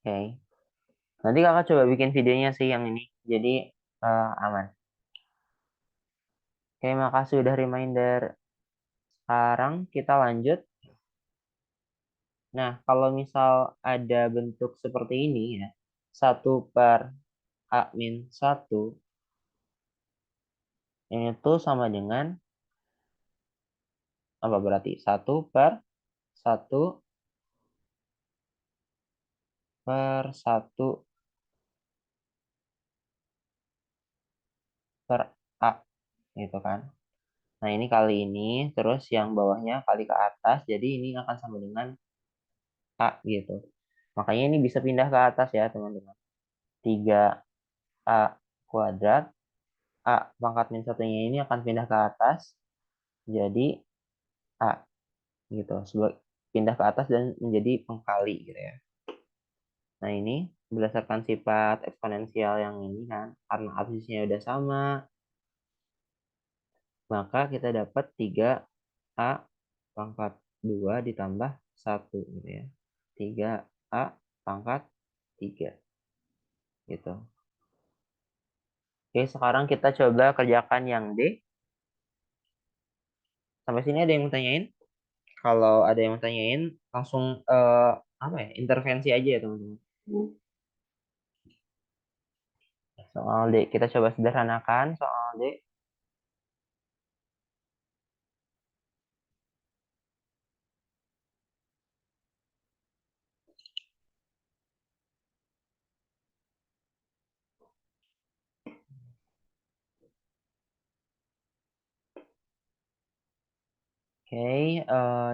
Oke. Nanti kakak coba bikin videonya sih yang ini. Jadi aman. Oke, makasih udah reminder. Sekarang kita lanjut. Nah, kalau misal ada bentuk seperti ini ya. 1/A-1. Ini tuh sama dengan apa berarti? 1/1/A gitu kan. Nah, ini kali ini, terus yang bawahnya kali ke atas, jadi ini akan sama dengan A gitu. Makanya ini bisa pindah ke atas ya, teman-teman. 3A kuadrat, A pangkat min satunya ini akan pindah ke atas, jadi A gitu. Pindah ke atas dan menjadi pengkali gitu ya. Nah, ini berdasarkan sifat eksponensial yang ini kan, karena absisnya udah sama, maka kita dapat 3A pangkat 2 ditambah 1 gitu ya. 3A pangkat 3 gitu. Oke, sekarang kita coba kerjakan yang D. Sampai sini ada yang mau tanyain? Kalau ada yang mau tanyain, langsung apa ya, intervensi aja ya teman-teman. Soal D, kita coba sederhanakan soal D. Oke,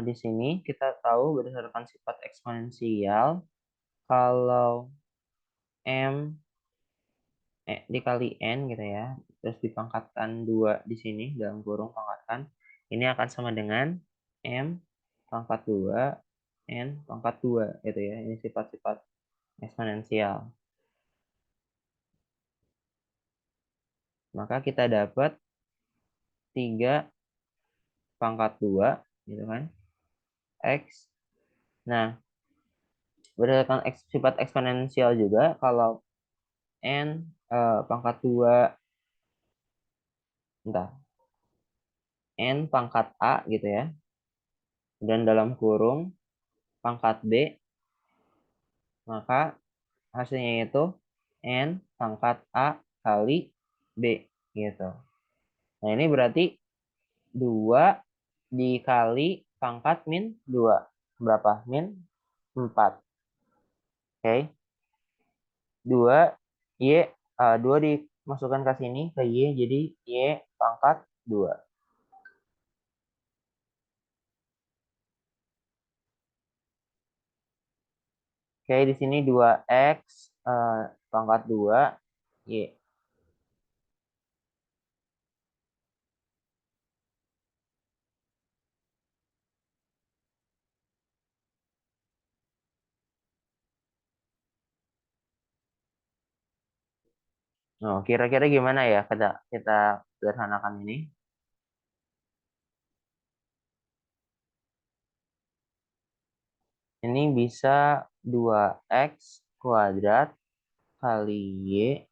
di sini kita tahu berdasarkan sifat eksponensial, kalau M dikali N gitu ya, terus dipangkatkan 2 di sini, dalam kurung pangkatan, ini akan sama dengan M pangkat 2, N pangkat 2 gitu ya. Ini sifat-sifat eksponensial. Maka kita dapat 3 pangkat 2 gitu kan, X. Nah, berdasarkan sifat eksponensial juga, kalau N pangkat 2, entah, N pangkat A gitu ya, dan dalam kurung pangkat B, maka hasilnya itu N pangkat A kali B gitu. Nah, ini berarti 2 dikali pangkat min 2. Berapa? Min 4. Oke. 2 Y, 2 dimasukkan ke sini, ke Y, jadi Y pangkat 2. Oke, di sini 2X pangkat 2 Y. Oh, kira-kira gimana ya kita kita sederhanakan ini? Ini bisa 2X kuadrat kali Y.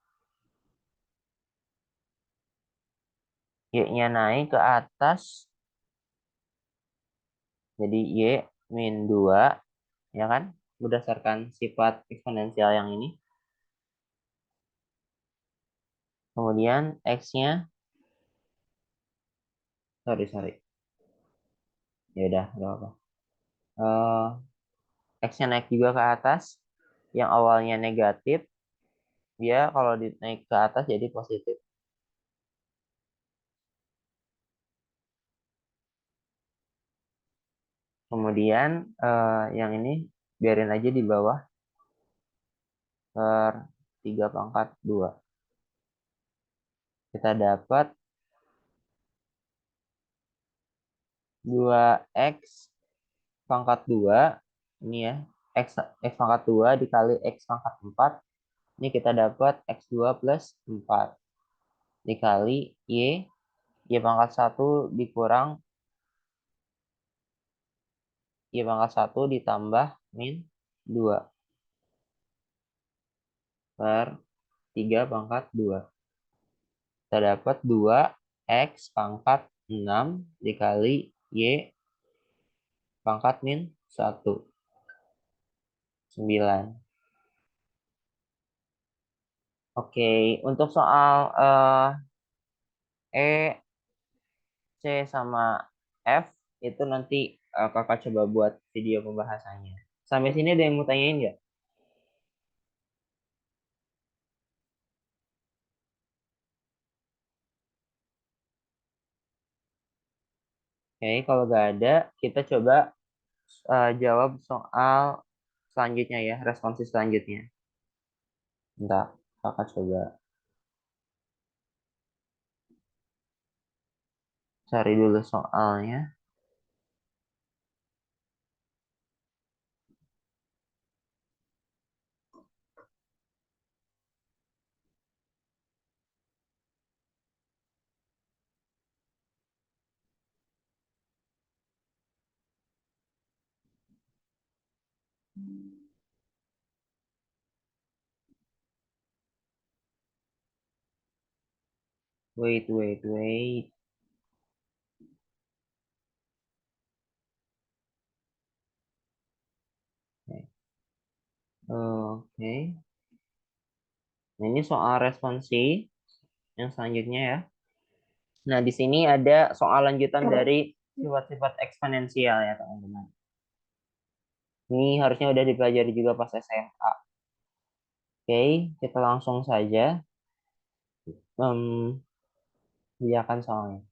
Y-nya naik ke atas, jadi Y min 2, ya kan? Berdasarkan sifat eksponensial yang ini. Kemudian X-nya, sorry. Ya udah, nggak apa. X-nya naik juga ke atas. Yang awalnya negatif, dia kalau naik ke atas jadi positif. Kemudian yang ini biarin aja di bawah, per 3 pangkat 2. Kita dapat 2X pangkat 2. Ini ya, X pangkat 2 dikali X pangkat 4. Ini kita dapat X2 plus 4. Dikali Y pangkat 1 dikurang Y pangkat 1 ditambah min 2. per 3 pangkat 2. Kita dapat 2x pangkat 6 dikali y pangkat min 1. 9. Oke, untuk soal E, C, sama F, itu nanti kakak coba buat video pembahasannya. Sampai sini ada yang mau tanyain nggak? Oke, kalau nggak ada, kita coba jawab soal selanjutnya ya, responsif selanjutnya. Bentar, kakak coba cari dulu soalnya. Wait, wait, wait. Oke. Nah, ini soal responsi yang selanjutnya ya. Nah, di sini ada soal lanjutan dari sifat-sifat eksponensial ya, teman-teman. Ini harusnya udah dipelajari juga pas SMA. Oke, kita langsung saja kerjakan soalnya.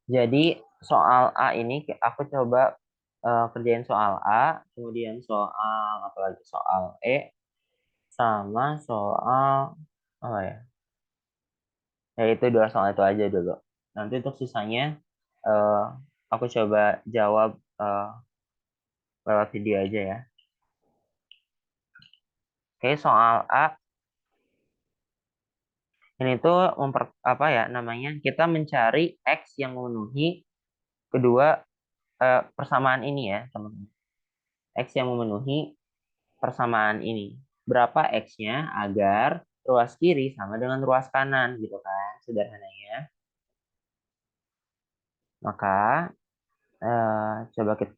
Jadi soal A ini aku coba kerjain soal A, kemudian soal apa lagi? Soal E, sama soal apa ya? Ya itu dua soal itu aja dulu. Nanti untuk sisanya eh, aku coba jawab lewat video aja ya. Oke, soal A ini tuh apa ya namanya? Kita mencari X yang memenuhi kedua persamaan ini ya, teman-teman. X yang memenuhi persamaan ini. Berapa X-nya agar ruas kiri sama dengan ruas kanan gitu kan, sederhananya. Maka coba kita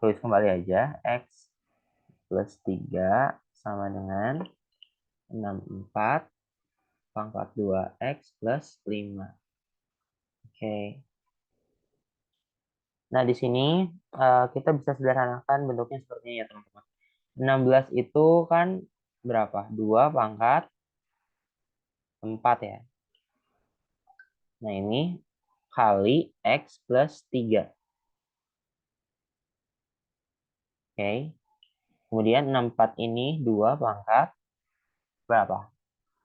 tulis kembali aja. X plus 3 sama dengan 64 pangkat 2x plus 5. Oke. Nah, di sini kita bisa sederhanakan bentuknya seperti ini ya, teman-teman. 16 itu kan berapa? 2 pangkat 4 ya. Nah, ini kali x plus 3. Oke. Kemudian 64 ini 2 pangkat berapa?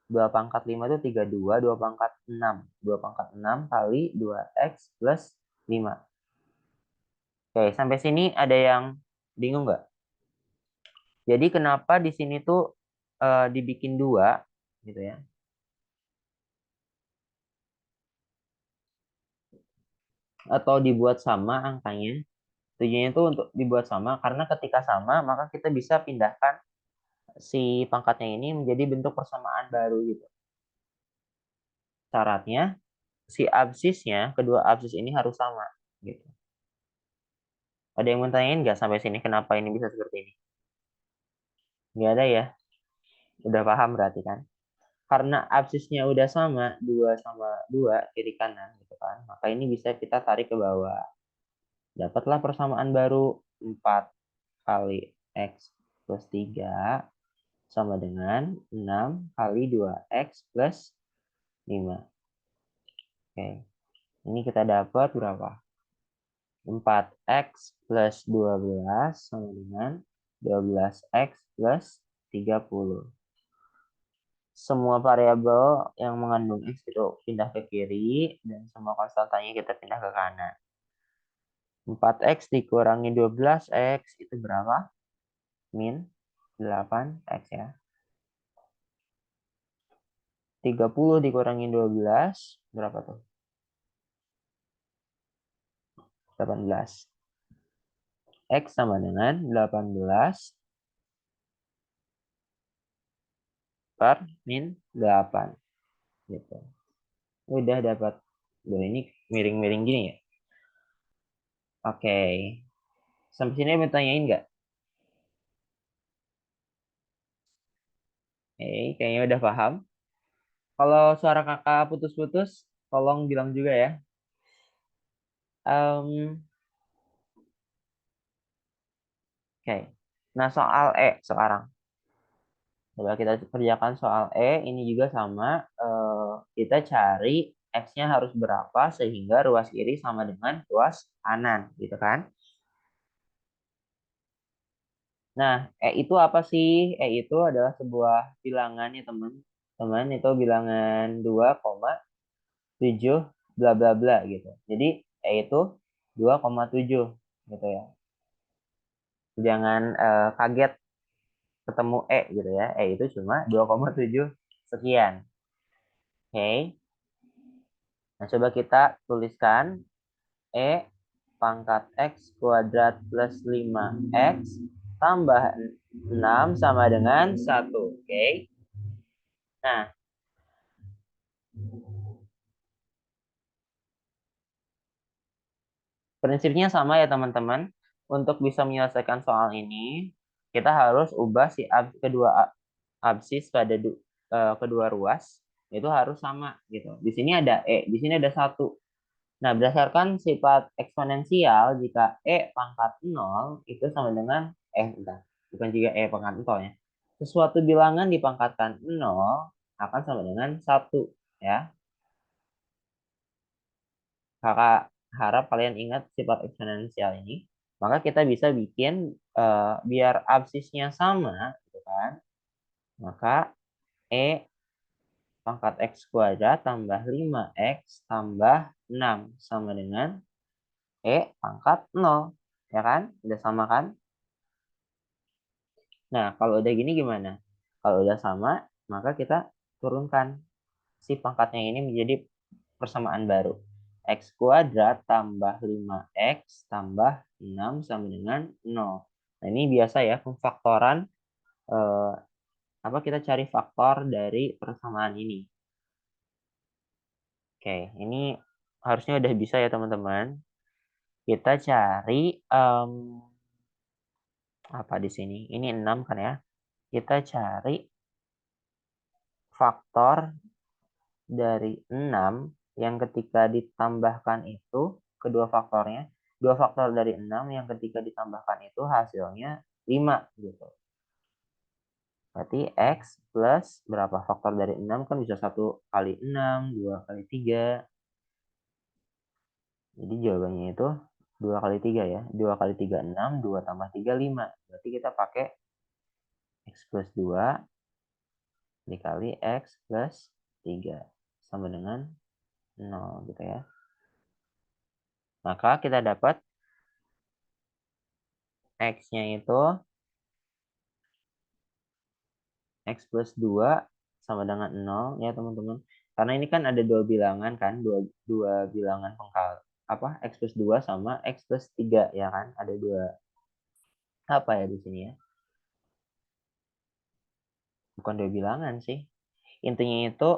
2 pangkat 5 itu 32, 2 pangkat 6. 2 pangkat 6 kali 2x plus 5. Oke, sampai sini ada yang bingung nggak? Jadi kenapa di sini tuh dibikin 2 gitu ya? Atau dibuat sama angkanya? Tujuannya itu untuk dibuat sama karena ketika sama maka kita bisa pindahkan si pangkatnya ini menjadi bentuk persamaan baru gitu. Syaratnya si absisnya, kedua absis ini harus sama gitu. Ada yang mau tanyain nggak sampai sini kenapa ini bisa seperti ini? Nggak ada ya? Udah paham berarti kan? Karena absisnya udah sama, 2 sama 2 kiri kanan gitu kan. Maka ini bisa kita tarik ke bawah. Dapatlah persamaan baru 4 kali X plus 3 sama dengan 6 kali 2X plus 5. Oke, ini kita dapat berapa? 4X plus 12 sama dengan 12X plus 30. Semua variabel yang mengandung X itu pindah ke kiri, dan semua konstantanya kita pindah ke kanan. 4X dikurangi 12X itu berapa? Min 8X ya. 30 dikurangi 12, berapa tuh? 18. X sama dengan 18 per min 8. Gitu. Udah dapat. Duh, ini miring-miring gini ya. Oke. Sampai sini mau tanyain nggak? Kayaknya udah paham. Kalau suara kakak putus-putus, tolong bilang juga ya. Oke. Nah, soal E sekarang. Coba kita kerjakan soal E. Ini juga sama. Kita cari X-nya harus berapa sehingga ruas kiri sama dengan ruas kanan. Gitu kan? Nah, E itu apa sih? E itu adalah sebuah bilangan ya teman. Teman itu bilangan 2,7 bla bla bla gitu. Jadi E itu 2,7 gitu ya. Jangan kaget ketemu E gitu ya. E itu cuma 2,7 sekian. Oke. Nah, coba kita tuliskan E pangkat X kuadrat plus 5X tambah 6 sama dengan 1. Oke. Nah, prinsipnya sama ya teman-teman. Untuk bisa menyelesaikan soal ini, kita harus ubah si kedua absis pada kedua ruas itu harus sama gitu. Di sini ada E, di sini ada 1. Nah, berdasarkan sifat eksponensial, jika E pangkat 0 itu sama dengan, entar, bukan jika E pangkat 0 ya. Sesuatu bilangan dipangkatkan 0 akan sama dengan 1 ya. Kakak harap kalian ingat sifat eksponensial ini. Maka kita bisa bikin biar absisnya sama, gitu kan. Maka E pangkat X kuadrat tambah 5X tambah 6 sama dengan pangkat 0. Ya kan? Udah sama kan? Nah, kalau udah gini gimana? Kalau udah sama, maka kita turunkan si pangkatnya ini menjadi persamaan baru. X kuadrat tambah 5X tambah 6 sama dengan 0. Nah, ini biasa ya, pemfaktoran. Eh, apa kita cari faktor dari persamaan ini. Oke, ini harusnya udah bisa ya teman-teman. Kita cari apa di sini? Ini 6 kan ya. Kita cari faktor dari 6 yang ketika ditambahkan itu kedua faktornya. Dua faktor dari 6 yang ketika ditambahkan itu hasilnya 5 gitu. Berarti X plus berapa faktor dari 6 kan bisa 1 kali 6, 2 kali 3. Jadi jawabannya itu 2 kali 3 ya. 2 kali 3 6, 2 tambah 3 5. Berarti kita pakai X plus 2 dikali X plus 3 sama dengan 0 gitu ya. Maka kita dapat X-nya itu X plus 2 sama dengan 0 ya teman-teman. Karena ini kan ada dua bilangan kan, dua bilangan pangkal. Apa? X plus 2 sama X plus 3 ya kan. Ada dua apa ya di sini ya? Bukan dua bilangan sih. Intinya itu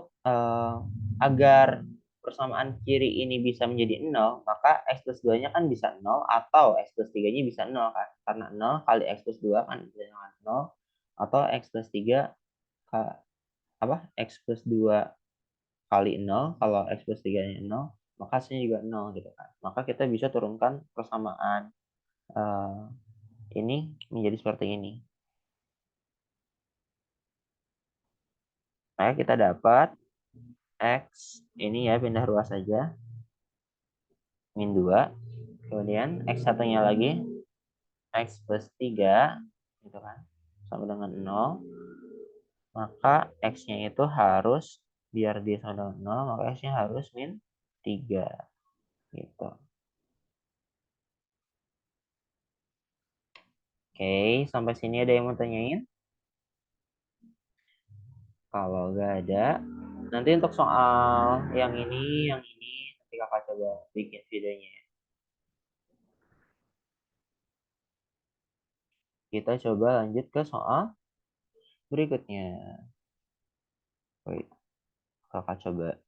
agar persamaan kiri ini bisa menjadi 0, maka X plus 2-nya kan bisa 0 atau X plus 3-nya bisa 0 kan. Karena 0 kali X plus 2 kan dengan 0 atau X plus 3 apa? X plus 2 kali 0, kalau X plus 3-nya 0, maka hasilnya juga 0 gitu kan. Maka kita bisa turunkan persamaan uh, ini menjadi seperti ini. Maka kita dapat X ini ya pindah ruas saja. Min 2. Kemudian X satunya lagi X plus 3 gitu kan. Sama dengan 0. Maka X-nya itu harus biar dia sama dengan 0, maka X-nya harus min 3 gitu. Oke, sampai sini ada yang mau tanyain? Kalau nggak ada, nanti untuk soal yang ini nanti kakak coba bikin videonya. Kita coba lanjut ke soal berikutnya. Wait, kakak coba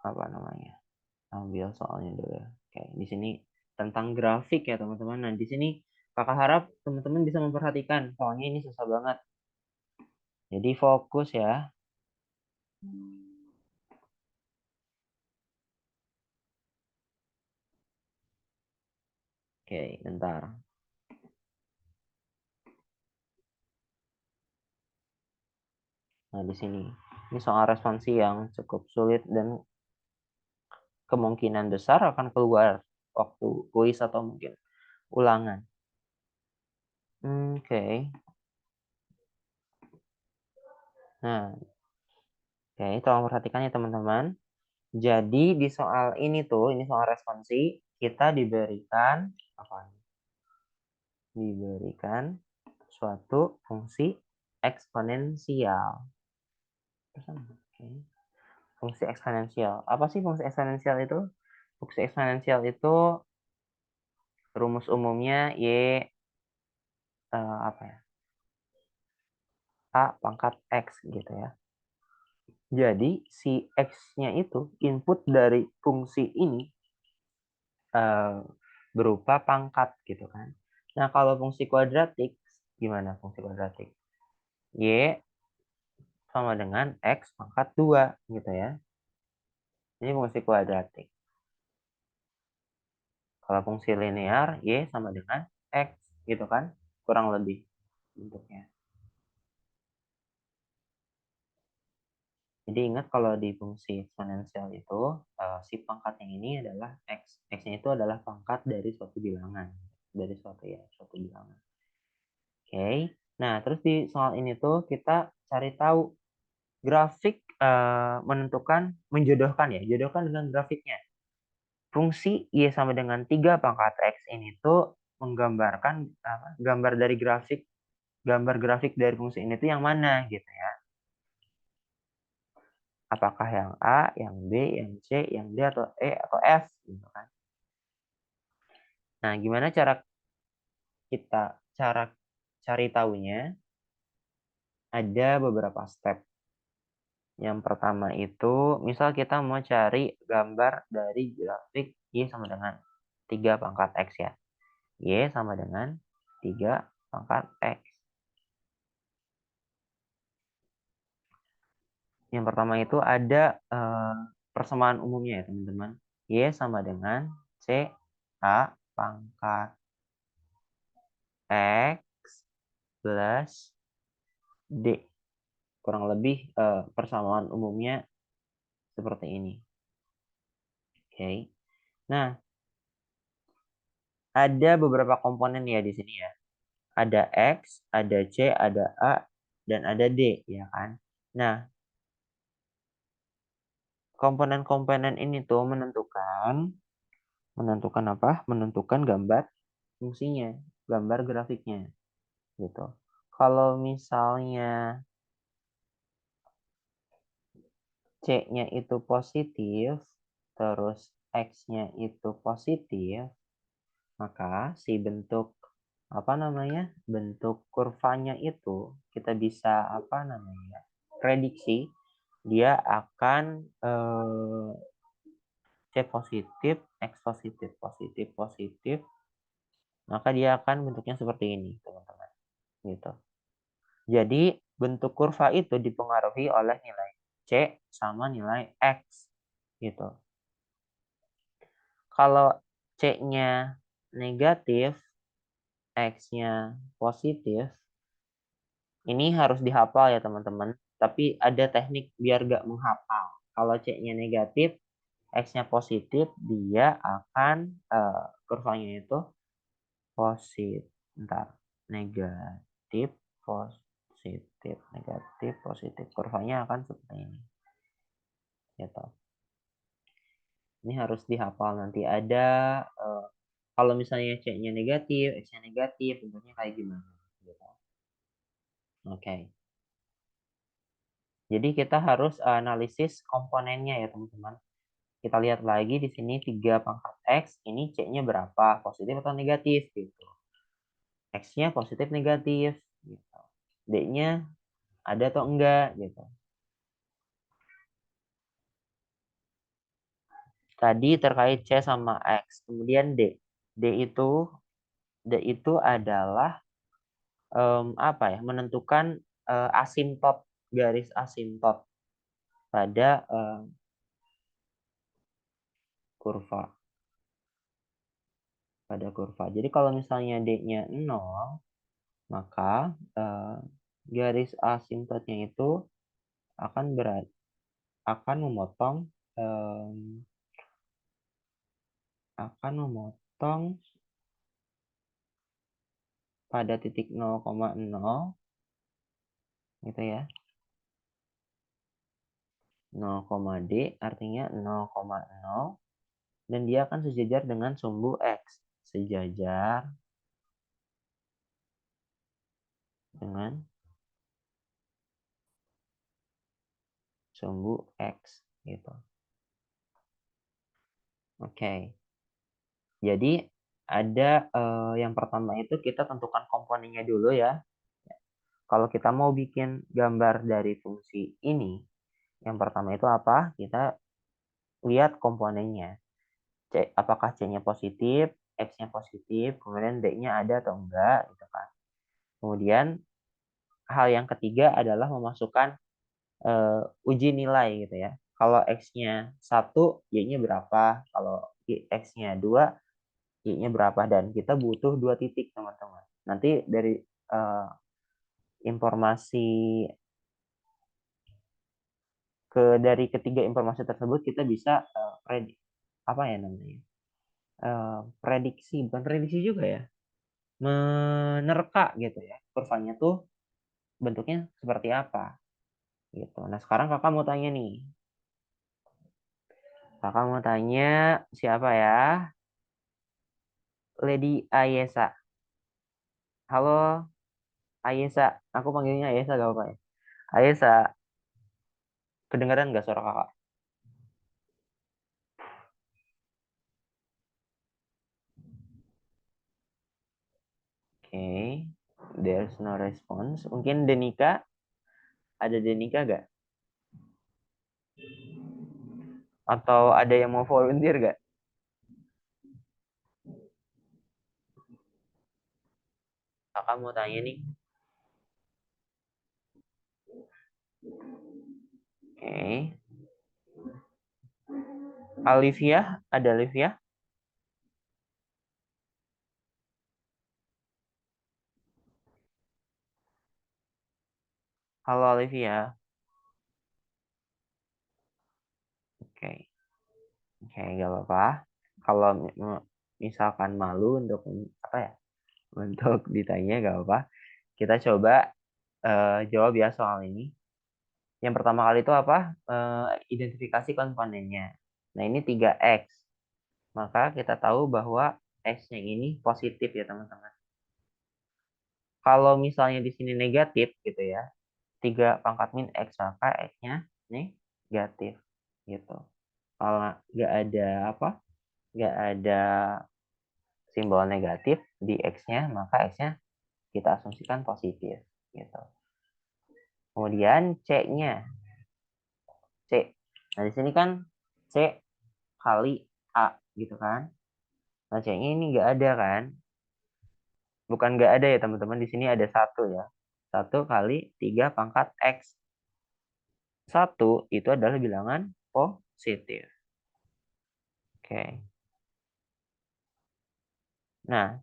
apa namanya? Ambil soalnya dulu ya. Oke, di sini tentang grafik ya teman-teman. Nah, di sini kakak harap teman-teman bisa memperhatikan. Soalnya ini susah banget. Jadi fokus ya. Oke, bentar. Nah, di sini. Ini soal responsi yang cukup sulit dan kemungkinan besar akan keluar waktu kuis atau mungkin ulangan. Oke. Nah, oke, tolong perhatikan ya teman-teman. Jadi di soal ini tuh, ini soal responsi, kita diberikan apa? Diberikan suatu fungsi eksponensial. Oke. Fungsi eksponensial. Apa sih fungsi eksponensial itu? Fungsi eksponensial itu rumus umumnya y apa ya? A pangkat X gitu ya. Jadi si X-nya itu input dari fungsi ini berupa pangkat gitu kan. Nah, kalau fungsi kuadratik, gimana fungsi kuadratik? Y sama dengan X pangkat 2 gitu ya. Ini fungsi kuadratik. Kalau fungsi linear, Y sama dengan X gitu kan. Kurang lebih bentuknya. Jadi ingat kalau di fungsi eksponensial itu, si pangkat yang ini adalah X. X-nya itu adalah pangkat dari suatu bilangan. Dari suatu bilangan. Oke. Nah, terus di soal ini tuh kita cari tahu grafik menjodohkan ya, jodohkan dengan grafiknya. Fungsi Y sama dengan 3 pangkat X ini tuh menggambarkan gambar grafik dari fungsi ini tuh yang mana gitu ya. Apakah yang A, yang B, yang C, yang D, atau E, atau F gitu kan. Nah, gimana cara cari tahunya? Ada beberapa step. Yang pertama itu, misal kita mau cari gambar dari grafik Y sama dengan 3 pangkat X ya. Y sama dengan 3 pangkat X. Yang pertama itu ada persamaan umumnya ya teman-teman. Y sama dengan C A pangkat X plus D. Kurang lebih persamaan umumnya seperti ini. Oke. Nah, ada beberapa komponen ya di sini ya. Ada X, ada C, ada A, dan ada D, ya kan? Nah, komponen-komponen ini tuh menentukan apa? Menentukan gambar fungsinya, gambar grafiknya, gitu. Kalau misalnya C-nya itu positif, terus X-nya itu positif, maka si bentuk apa namanya? Bentuk kurvanya itu kita bisa apa namanya? Prediksi dia akan C positif, X positif, positif, positif, maka dia akan bentuknya seperti ini, teman-teman. Gitu. Jadi bentuk kurva itu dipengaruhi oleh nilai C sama nilai X. Gitu. Kalau C-nya negatif, X-nya positif, ini harus dihafal ya teman-teman. Tapi ada teknik biar gak menghafal. Kalau C-nya negatif, X-nya positif, dia akan kurvanya itu positif. Bentar. Negatif, positif, negatif, positif. Kurvanya akan seperti ini. Gitu. Ini harus dihafal nanti ada kalau misalnya C-nya negatif, X-nya negatif, bentuknya kayak gimana. Gitu. Oke. Jadi kita harus analisis komponennya ya teman-teman. Kita lihat lagi di sini 3 pangkat X, ini C-nya berapa, positif atau negatif gitu. X-nya positif negatif gitu. D-nya ada atau enggak gitu. Tadi terkait C sama X. Kemudian D. D itu adalah apa ya? Menentukan asimtot, garis asimtot pada kurva. Jadi kalau misalnya D-nya 0, maka garis asimptotnya itu akan akan memotong pada titik 0,0 gitu ya. 0, D artinya 0,0 dan dia akan sejajar dengan sumbu X. Sejajar dengan sumbu X gitu. Oke. Jadi ada yang pertama itu kita tentukan komponennya dulu ya. Kalau kita mau bikin gambar dari fungsi ini, yang pertama itu apa? Kita lihat komponennya. Apakah C-nya positif, X-nya positif, kemudian D-nya ada atau enggak gitu kan. Kemudian hal yang ketiga adalah memasukkan uji nilai gitu ya. Kalau X-nya 1, Y-nya berapa? Kalau X-nya 2, Y-nya berapa? Dan kita butuh 2 titik, teman-teman. Nanti dari informasi dari ketiga informasi tersebut kita bisa apa ya namanya? Prediksi, bukan prediksi juga ya. Menerka gitu ya. Kurvanya tuh bentuknya seperti apa gitu. Nah, sekarang kakak mau tanya nih. Kakak mau tanya siapa ya? Lady Ayesa. Halo, Ayesa. Aku panggilnya Ayesa gak apa-apa ya? Ayesa, kedengaran nggak suara kakak? Oke, there's no response. Mungkin Denika, ada Denika gak? Atau ada yang mau volunteer gak? Kakak mau tanya nih. Oke. Olivia, ada Olivia? Halo Olivia. Oke. Oke, gak apa-apa. Kalau misalkan malu untuk apa ya? Untuk ditanya gak apa-apa. Kita coba jawab ya soal ini. Yang pertama kali itu apa? Identifikasi komponennya. Nah, ini 3X. Maka kita tahu bahwa X-nya ini positif ya, teman-teman. Kalau misalnya di sini negatif gitu ya, 3 pangkat min X, maka X-nya negatif gitu. Kalau nggak ada apa? Nggak ada simbol negatif di X-nya, maka X-nya kita asumsikan positif gitu. Kemudian C-nya. C. Nah, di sini kan C kali A gitu kan. Nah, C-nya ini nggak ada kan. Bukan nggak ada ya teman-teman. Di sini ada 1 ya. 1 kali 3 pangkat X. 1 itu adalah bilangan positif. Oke. Nah,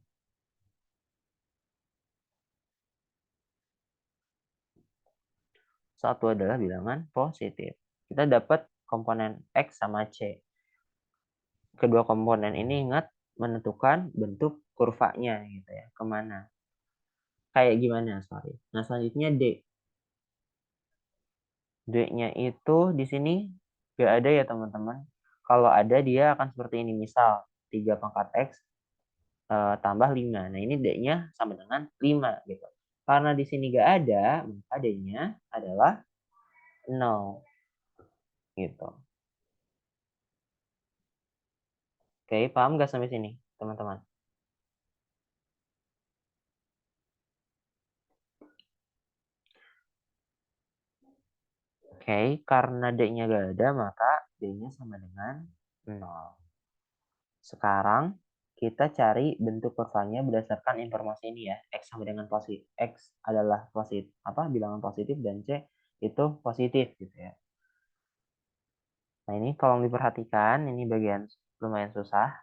1 adalah bilangan positif. Kita dapat komponen X sama C. Kedua komponen ini ingat menentukan bentuk kurvanya gitu ya. Kemana. Kayak gimana, sorry. Nah, selanjutnya D. D-nya itu di sini nggak ada ya teman-teman. Kalau ada dia akan seperti ini. Misal 3 pangkat X tambah 5. Nah, ini D-nya sama dengan 5 gitu. Karena di sini nggak ada, maka D-nya adalah 0 gitu. Oke, paham nggak sampai sini teman-teman? Oke, karena D-nya gak ada, maka D-nya sama dengan 0. Sekarang kita cari bentuk kurvanya berdasarkan informasi ini ya. X sama dengan positif. X adalah positif, bilangan positif dan C itu positif gitu ya. Nah, ini kalau diperhatikan, ini bagian lumayan susah.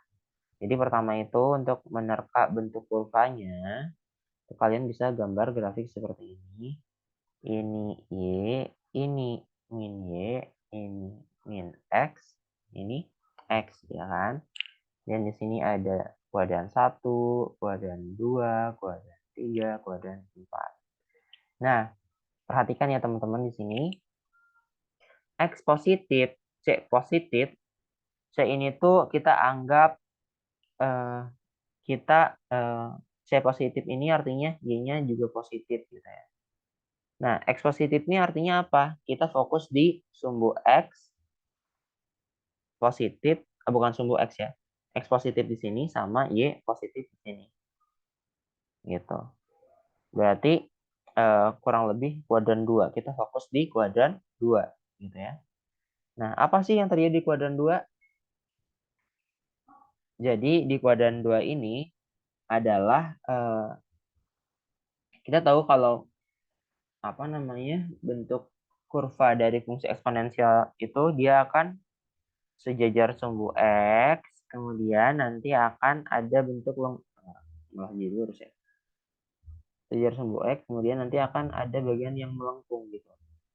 Jadi pertama itu untuk menerka bentuk kurvanya, kalian bisa gambar grafik seperti ini. Ini Y, ini min Y, ini min X, ini X ya kan. Dan di sini ada kuadran 1, kuadran 2, kuadran 3, kuadran 4. Nah, perhatikan ya teman-teman di sini. X positif, C positif. C ini tuh kita anggap eh, kita C positif ini artinya Y-nya juga positif gitu ya. Nah, X positif ini artinya apa? Kita fokus di sumbu X positif, bukan sumbu X ya. X positif di sini sama Y positif di sini. Gitu. Berarti kurang lebih kuadran 2. Kita fokus di kuadran 2 gitu ya. Nah, apa sih yang terjadi di kuadran 2? Jadi di kuadran 2 ini adalah kita tahu kalau bentuk kurva dari fungsi eksponensial itu dia akan sejajar sumbu X, kemudian nanti akan ada bentuk malah jadi lurus ya. Sejajar sumbu X, kemudian nanti akan ada bagian yang melengkung gitu.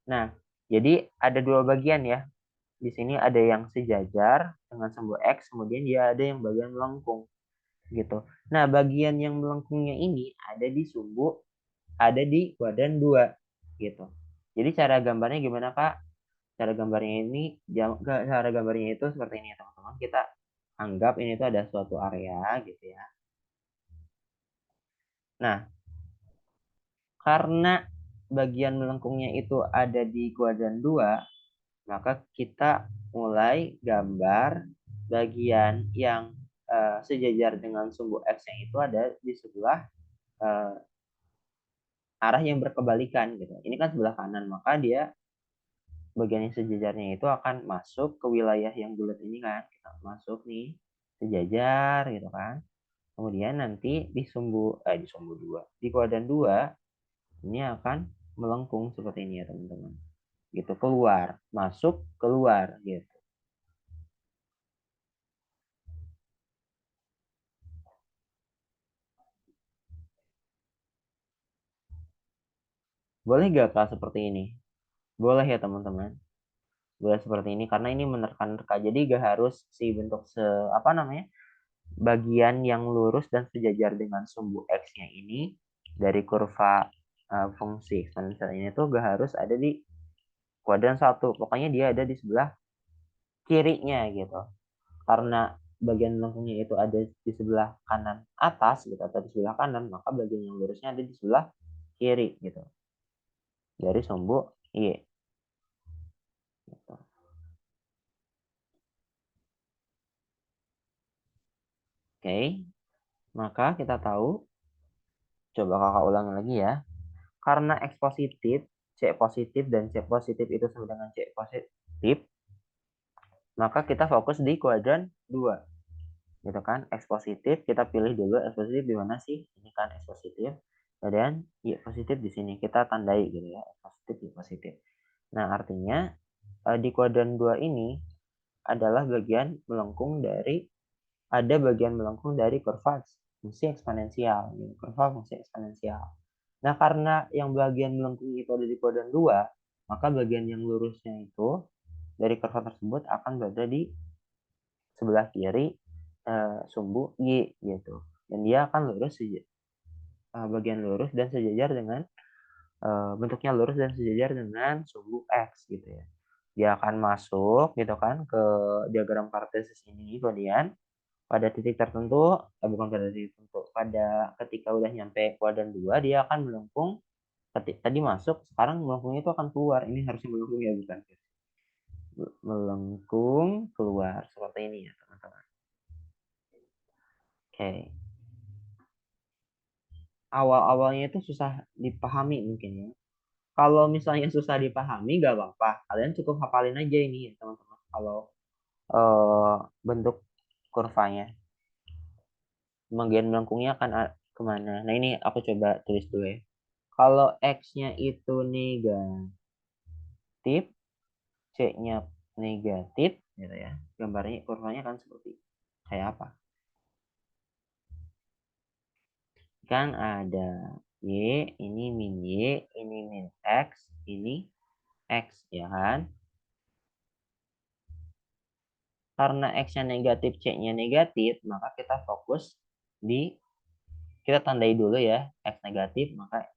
Nah, jadi ada dua bagian ya. Di sini ada yang sejajar dengan sumbu X, kemudian dia ada yang bagian melengkung gitu. Nah, bagian yang melengkungnya ini ada di kuadran 2 gitu. Jadi cara gambarnya gimana, Kak? Cara gambarnya itu seperti ini ya, teman-teman. Kita anggap ini itu ada suatu area gitu ya. Nah, karena bagian melengkungnya itu ada di kuadran 2, maka kita mulai gambar bagian yang sejajar dengan sumbu X yang itu ada di sebelah uh, arah yang berkebalikan gitu. Ini kan sebelah kanan, maka dia bagian yang sejajarnya itu akan masuk ke wilayah yang bulat ini kan. Kita masuk nih sejajar gitu kan. Kemudian nanti di sumbu 2, di kuadran 2 ini akan melengkung seperti ini ya teman-teman. Gitu, keluar, masuk, keluar gitu. Boleh gak Kak seperti ini? Boleh ya teman-teman. Boleh seperti ini karena ini menerka-nerka. Jadi gak harus si bentuk bagian yang lurus dan sejajar dengan sumbu X-nya ini dari kurva fungsi eksponensial ini tuh gak harus ada di kuadran 1. Pokoknya dia ada di sebelah kirinya gitu. Karena bagian lengkungnya itu ada di sebelah kanan atas gitu atau di sebelah kanan, maka bagian yang lurusnya ada di sebelah kiri gitu. Dari sumbu Y. Gitu. Oke, maka kita tahu, coba kakak ulangi lagi ya. Karena X positif, C positif, dan C positif itu sama dengan C positif, maka kita fokus di kuadran 2. Gitu kan, X positif, kita pilih dulu X positif di mana sih? Ini kan X positif. Kemudian Y positif di sini, kita tandai gitu ya, X positif, Y positif. Nah, artinya di kuadran 2 ini adalah bagian melengkung dari kurva fungsi eksponensial, kurva fungsi eksponensial. Nah, karena yang bagian melengkung itu ada di kuadran 2, maka bagian yang lurusnya itu dari kurva tersebut akan berada di sebelah kiri sumbu Y gitu. Dan dia akan bagian lurus dan sejajar dengan bentuknya lurus dan sejajar dengan sumbu X gitu ya. Dia akan masuk gitu kan ke diagram kartesis ini, kemudian pada titik tertentu, bukan pada titik tertentu, ketika udah nyampe kuadran 2 dia akan melengkung. Tadi masuk, sekarang melengkungnya itu akan keluar. Ini harusnya melengkung ya, bukan? Melengkung keluar seperti ini ya teman-teman. Oke, awal-awalnya itu susah dipahami mungkin ya, Kalau misalnya susah dipahami, gak apa-apa. Kalian cukup hafalin aja ini ya, teman-teman. Kalau bentuk kurvanya. Bagian melengkungnya akan kemana? Nah, ini aku coba tulis dulu ya. Kalau X-nya itu negatif, C-nya negatif, gitu ya. Gambarnya, kurvanya kan seperti kayak apa? Kan ada Y, ini min Y, ini min X, ini X, ya kan? Karena X-nya negatif, C-nya negatif, maka kita fokus di, kita tandai dulu ya, X negatif, maka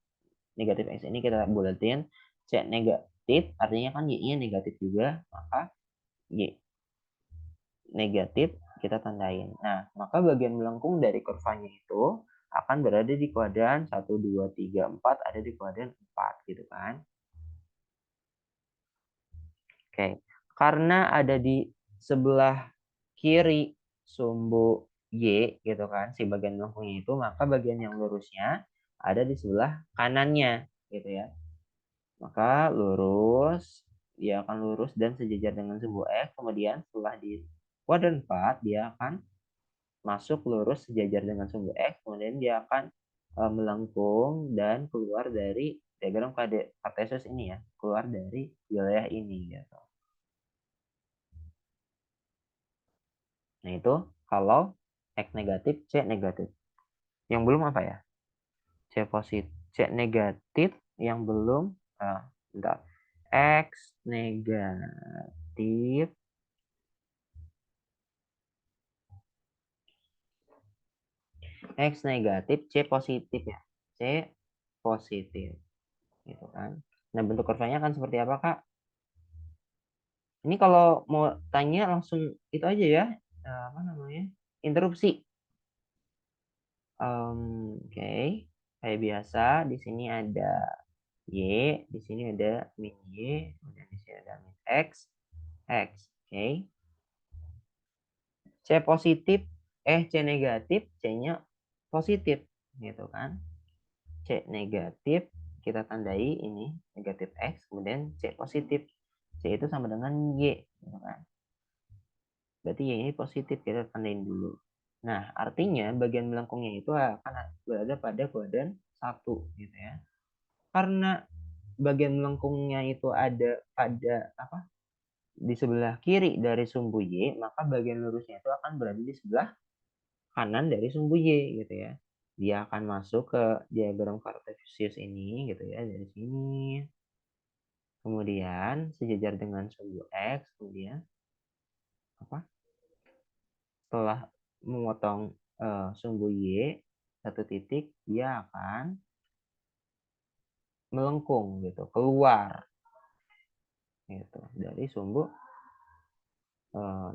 negatif X ini kita buletin, C negatif, artinya kan Y-nya negatif juga, maka Y negatif kita tandain. Nah, maka bagian melengkung dari kurvanya itu akan berada di kuadran 1, 2, 3, 4, ada di kuadran 4 gitu kan. Oke, karena ada di sebelah kiri sumbu Y gitu kan, si bagian melengkungnya itu, maka bagian yang lurusnya ada di sebelah kanannya gitu ya. Maka lurus, dia akan lurus dan sejajar dengan sumbu X, kemudian setelah di kuadran 4, dia akan masuk lurus sejajar dengan sumbu X, kemudian dia akan melengkung dan keluar dari diagram Kartesius ini ya, keluar dari wilayah ini gitu. Nah, itu kalau X negatif, C negatif. Yang belum apa ya? C positif, C negatif yang belum, bentar. X negatif, X negatif, C positif ya. C positif. Gitu kan. Nah, bentuk kurvanya kan seperti apa, Kak? Ini kalau mau tanya langsung itu aja ya. Apa namanya? Interupsi. Oke. Kayak biasa, di sini ada Y, di sini ada min Y, kemudian di sini ada min X, X. Oke. C positif, C negatif, C-nya positif. Gitu kan. C negatif, kita tandai ini negatif X, kemudian C positif. C itu sama dengan Y. Gitu kan. Berarti Y ini positif, kita tandain dulu. Nah, artinya bagian melengkungnya itu akan berada pada kuadran 1 gitu ya. Karena bagian melengkungnya itu ada pada apa? Di sebelah kiri dari sumbu Y, maka bagian lurusnya itu akan berada di sebelah kanan dari sumbu Y gitu ya. Dia akan masuk ke diagram Kartesius ini gitu ya, dari sini. Kemudian sejajar dengan sumbu X, kemudian apa? Setelah memotong sumbu Y satu titik, dia akan melengkung gitu, keluar gitu dari sumbu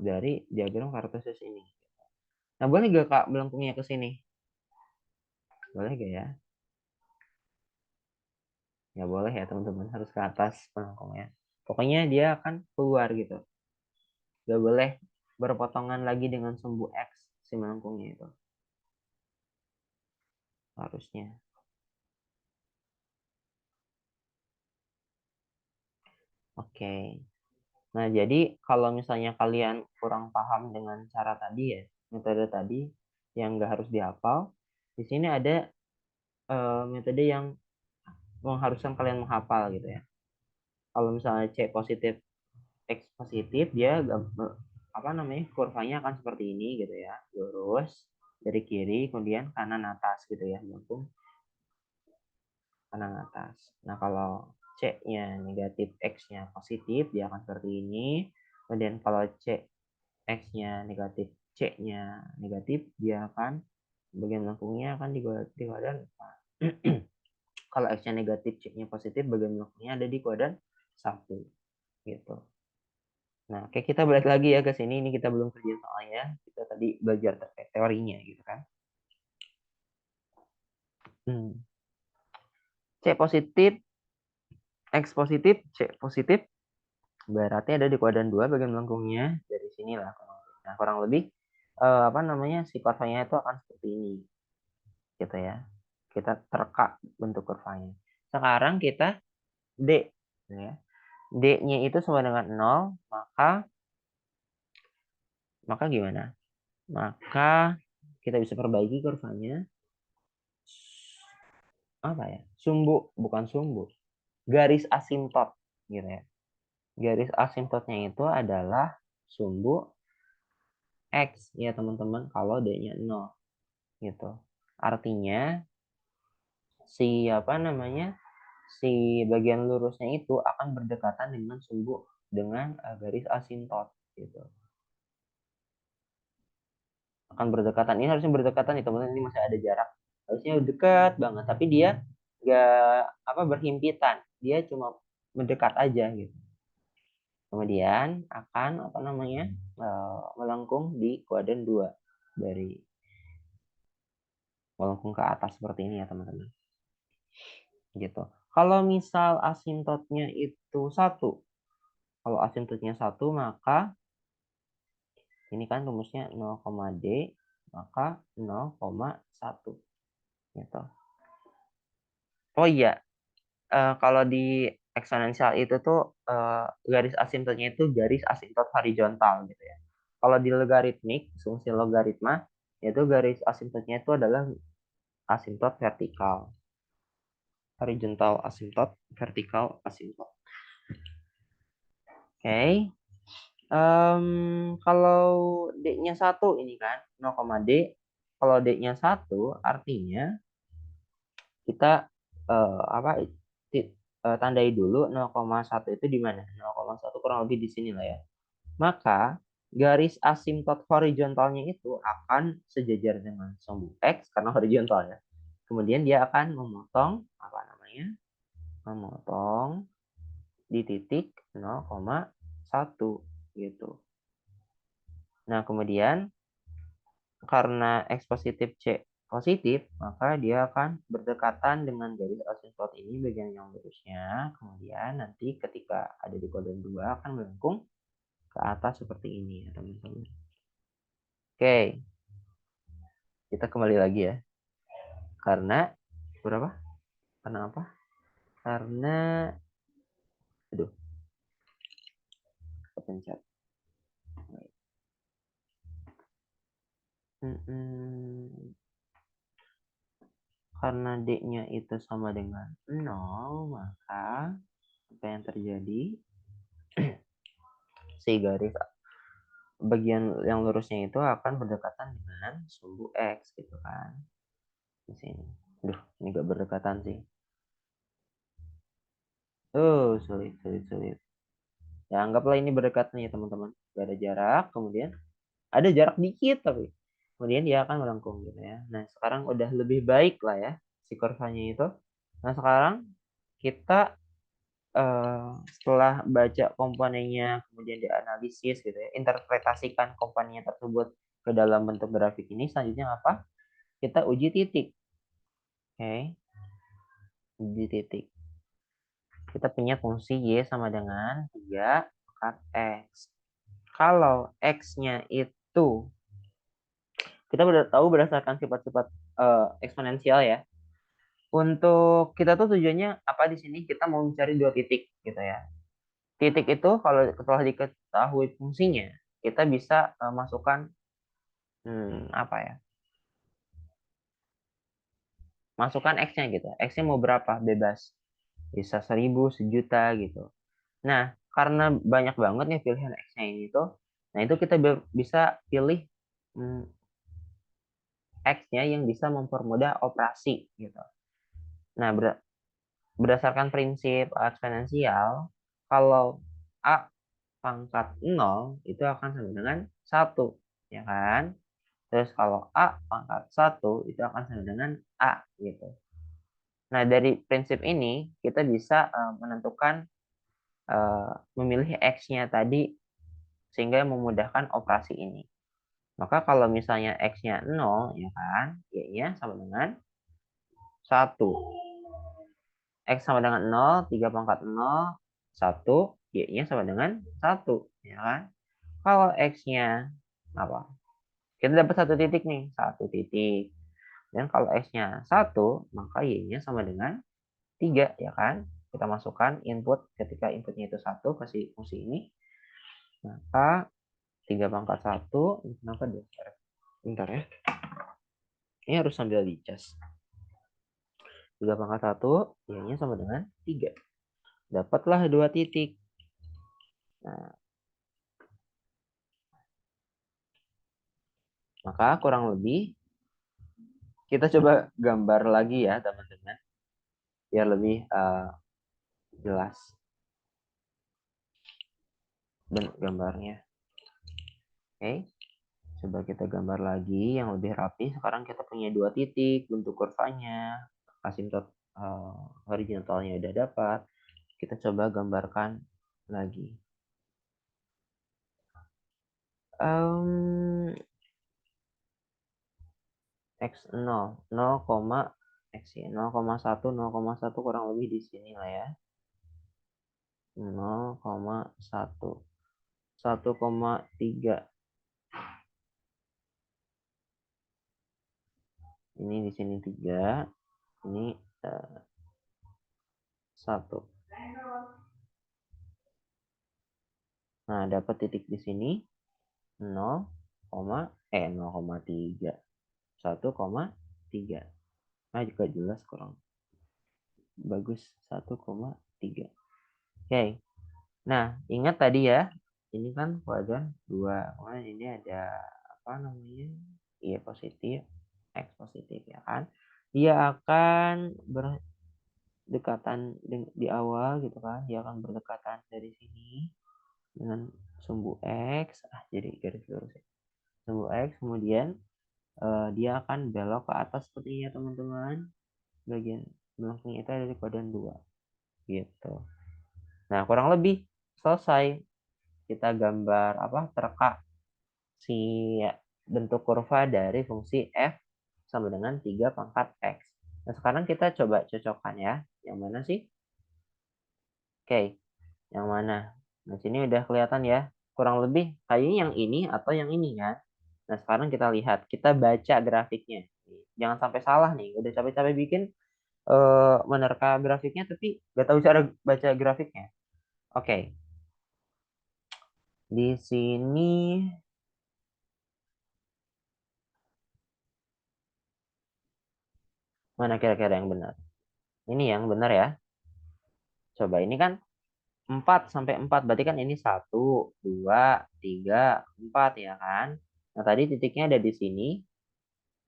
dari diagram Kartesius ini. Nah, boleh gak Kak melengkungnya ke sini? Boleh gak ya? Ya boleh ya teman-teman, harus ke atas melengkungnya. Pokoknya dia akan keluar gitu. Gak boleh berpotongan lagi dengan sumbu X si melengkungnya itu. Harusnya. Oke. Nah, jadi kalau misalnya kalian kurang paham dengan cara tadi ya, metode tadi yang nggak harus dihafal, di sini ada metode yang mengharuskan kalian menghafal gitu ya. Kalau misalnya C positif, X positif, dia apa namanya, kurvanya akan seperti ini gitu ya, lurus dari kiri, kemudian kanan atas gitu ya, melengkung kanan atas. Nah, kalau C-nya negatif, X-nya positif, dia akan seperti ini. Kemudian kalau C X-nya negatif, C-nya negatif, dia akan bagian melengkungnya akan di kuadran 4. Kalau X-nya negatif, C-nya positif, bagian melengkungnya ada di kuadran 1. Gitu. Nah, oke, kita balik lagi ya ke sini. Ini kita belum kerja soalnya. Kita tadi belajar terkait teorinya gitu kan. C positif, X positif, C positif. Berarti ada di kuadran 2 bagian melengkungnya. Dari sinilah. Nah, kurang lebih apa namanya, si kurvanya itu akan seperti ini. Gitu ya. Kita terka bentuk kurvanya. Sekarang kita D. Ya. D-nya itu sama dengan 0, maka gimana? Maka kita bisa perbaiki kurvanya. Apa ya? Bukan sumbu. Garis asimtot gitu ya. Garis asimptotnya itu adalah sumbu X ya teman-teman kalau D-nya 0 gitu. Artinya si bagian lurusnya itu akan berdekatan dengan sumbu dengan garis asimtot gitu. Akan berdekatan. Ini harusnya berdekatan nih teman-teman, ini masih ada jarak. Harusnya dekat banget, tapi dia nggak berhimpitan. Dia cuma mendekat aja gitu. Kemudian akan melengkung di kuadran 2 dari melengkung ke atas seperti ini ya teman-teman. Gitu. Kalau misal asimptotnya itu 1, kalau asimptotnya 1 maka ini kan rumusnya 0,D maka 0,1 gitu. Oh iya, kalau di eksponensial itu tuh garis asimptotnya itu garis asimptot horizontal gitu ya. Kalau di logaritmik, fungsi logaritma, yaitu garis asimptotnya itu adalah asimptot vertikal. Horizontal asimptot, vertikal asimptot. Oke. Okay. Kalau D-nya 1 ini kan 0,D. Kalau D-nya 1 artinya kita tandai dulu 0,1 itu di mana? 0,1 kurang lebih di sini lah ya. Maka garis asimptot horizontalnya itu akan sejajar dengan sumbu X karena horizontal ya. Kemudian dia akan memotong memotong di titik 0,1 gitu. Nah, kemudian karena X positif C positif, maka dia akan berdekatan dengan garis asimptot ini bagian yang lurusnya. Kemudian nanti ketika ada di kuadran 2 akan melengkung ke atas seperti ini ya teman-teman. Oke, kita kembali lagi ya. Karena berapa? Karena apa? Karena aduh, kepencet. Karena D-nya itu sama dengan 0, maka apa yang terjadi? Si garis bagian yang lurusnya itu akan berdekatan dengan sumbu X gitu kan. Di sini. Duh, ini gak berdekatan sih. Sulit. Ya, anggaplah ini berdekatan ya teman-teman. Gak ada jarak, kemudian ada jarak dikit tapi kemudian dia akan melengkung gitu ya. Nah, sekarang udah lebih baik lah ya si kurvanya itu. Nah, sekarang kita setelah baca komponennya, kemudian dianalisis gitu ya, interpretasikan komponennya tersebut ke dalam bentuk grafik ini, selanjutnya apa? Kita uji titik. Oke. Uji titik. Kita punya fungsi Y sama dengan 3 pangkat X. Kalau X-nya itu, kita udah tahu berdasarkan sifat-sifat eksponensial ya. Untuk kita tuh tujuannya apa di sini? Kita mau mencari 2 titik gitu ya. Titik itu kalau setelah diketahui fungsinya, kita bisa masukkan apa ya? Masukkan X-nya gitu. X-nya mau berapa? Bebas. Bisa 1000, sejuta gitu. Nah, karena banyak banget nih pilihan X-nya ini tuh, nah itu kita bisa pilih X-nya yang bisa mempermudah operasi gitu. Nah, berdasarkan prinsip eksponensial, kalau A pangkat 0 itu akan sama dengan 1, ya kan? Terus kalau A pangkat 1 itu akan sama dengan A gitu. Nah, dari prinsip ini kita bisa menentukan memilih X-nya tadi sehingga memudahkan operasi ini. Maka kalau misalnya X-nya 0, ya kan, Y-nya sama dengan 1. X sama dengan 0, 3 pangkat 0, 1, Y-nya sama dengan 1. Ya kan? Kalau X-nya apa? Kita dapat 1 titik nih, 1 titik. Dan kalau X-nya 1, maka Y-nya sama dengan 3, ya kan? kita masukkan input ketika inputnya itu 1 ke si fungsi ini, maka 3 pangkat 1, kenapa 2? Bentar ya. Ini harus sambil dicas. 3 pangkat 1, y-nya sama dengan 3. Dapatlah 2 titik. Nah, maka kurang lebih kita coba gambar lagi ya teman-teman, biar lebih jelas gambarnya. Oke, coba kita gambar lagi yang lebih rapi. Sekarang kita punya 2 titik, bentuk kurvanya, asimtot horizontalnya udah dapat. Kita coba gambarkan lagi. X0, 0, X ya, 0,1, 0,1 kurang lebih di sini lah ya. 0,1, 1,3. Ini di sini 3, ini 1. Nah, dapat titik di sini 0, 0,3. 1,3. Nah, juga jelas kurang bagus 1,3. Oke. Nah, ingat tadi ya, ini kan kuadran 2. Wah, ini ada apa namanya? Y positif, X positif ya kan. Dia akan berdekatan di awal gitu kan. Dia akan berdekatan dari sini dengan sumbu X. Jadi garis lurus ya. Sumbu X, kemudian dia akan belok ke atas seperti ini ya teman-teman. Bagian belakangnya itu ada di kuadran 2 gitu. Nah, kurang lebih selesai. Kita gambar terka si bentuk kurva dari fungsi f sama dengan 3 pangkat x. Nah, sekarang kita coba cocokkan ya. Yang mana sih? Oke, yang mana? Nah, sini udah kelihatan ya. Kurang lebih kayaknya yang ini atau yang ini ya. Nah, sekarang kita lihat. Kita baca grafiknya. Jangan sampai salah nih. Udah capek-capek bikin menerka grafiknya tapi gak tahu cara baca grafiknya. Oke. Di sini mana kira-kira yang benar? Ini yang benar ya. Coba ini kan 4 sampai 4 berarti kan ini 1, 2, 3, 4 ya kan. Nah, tadi titiknya ada di sini.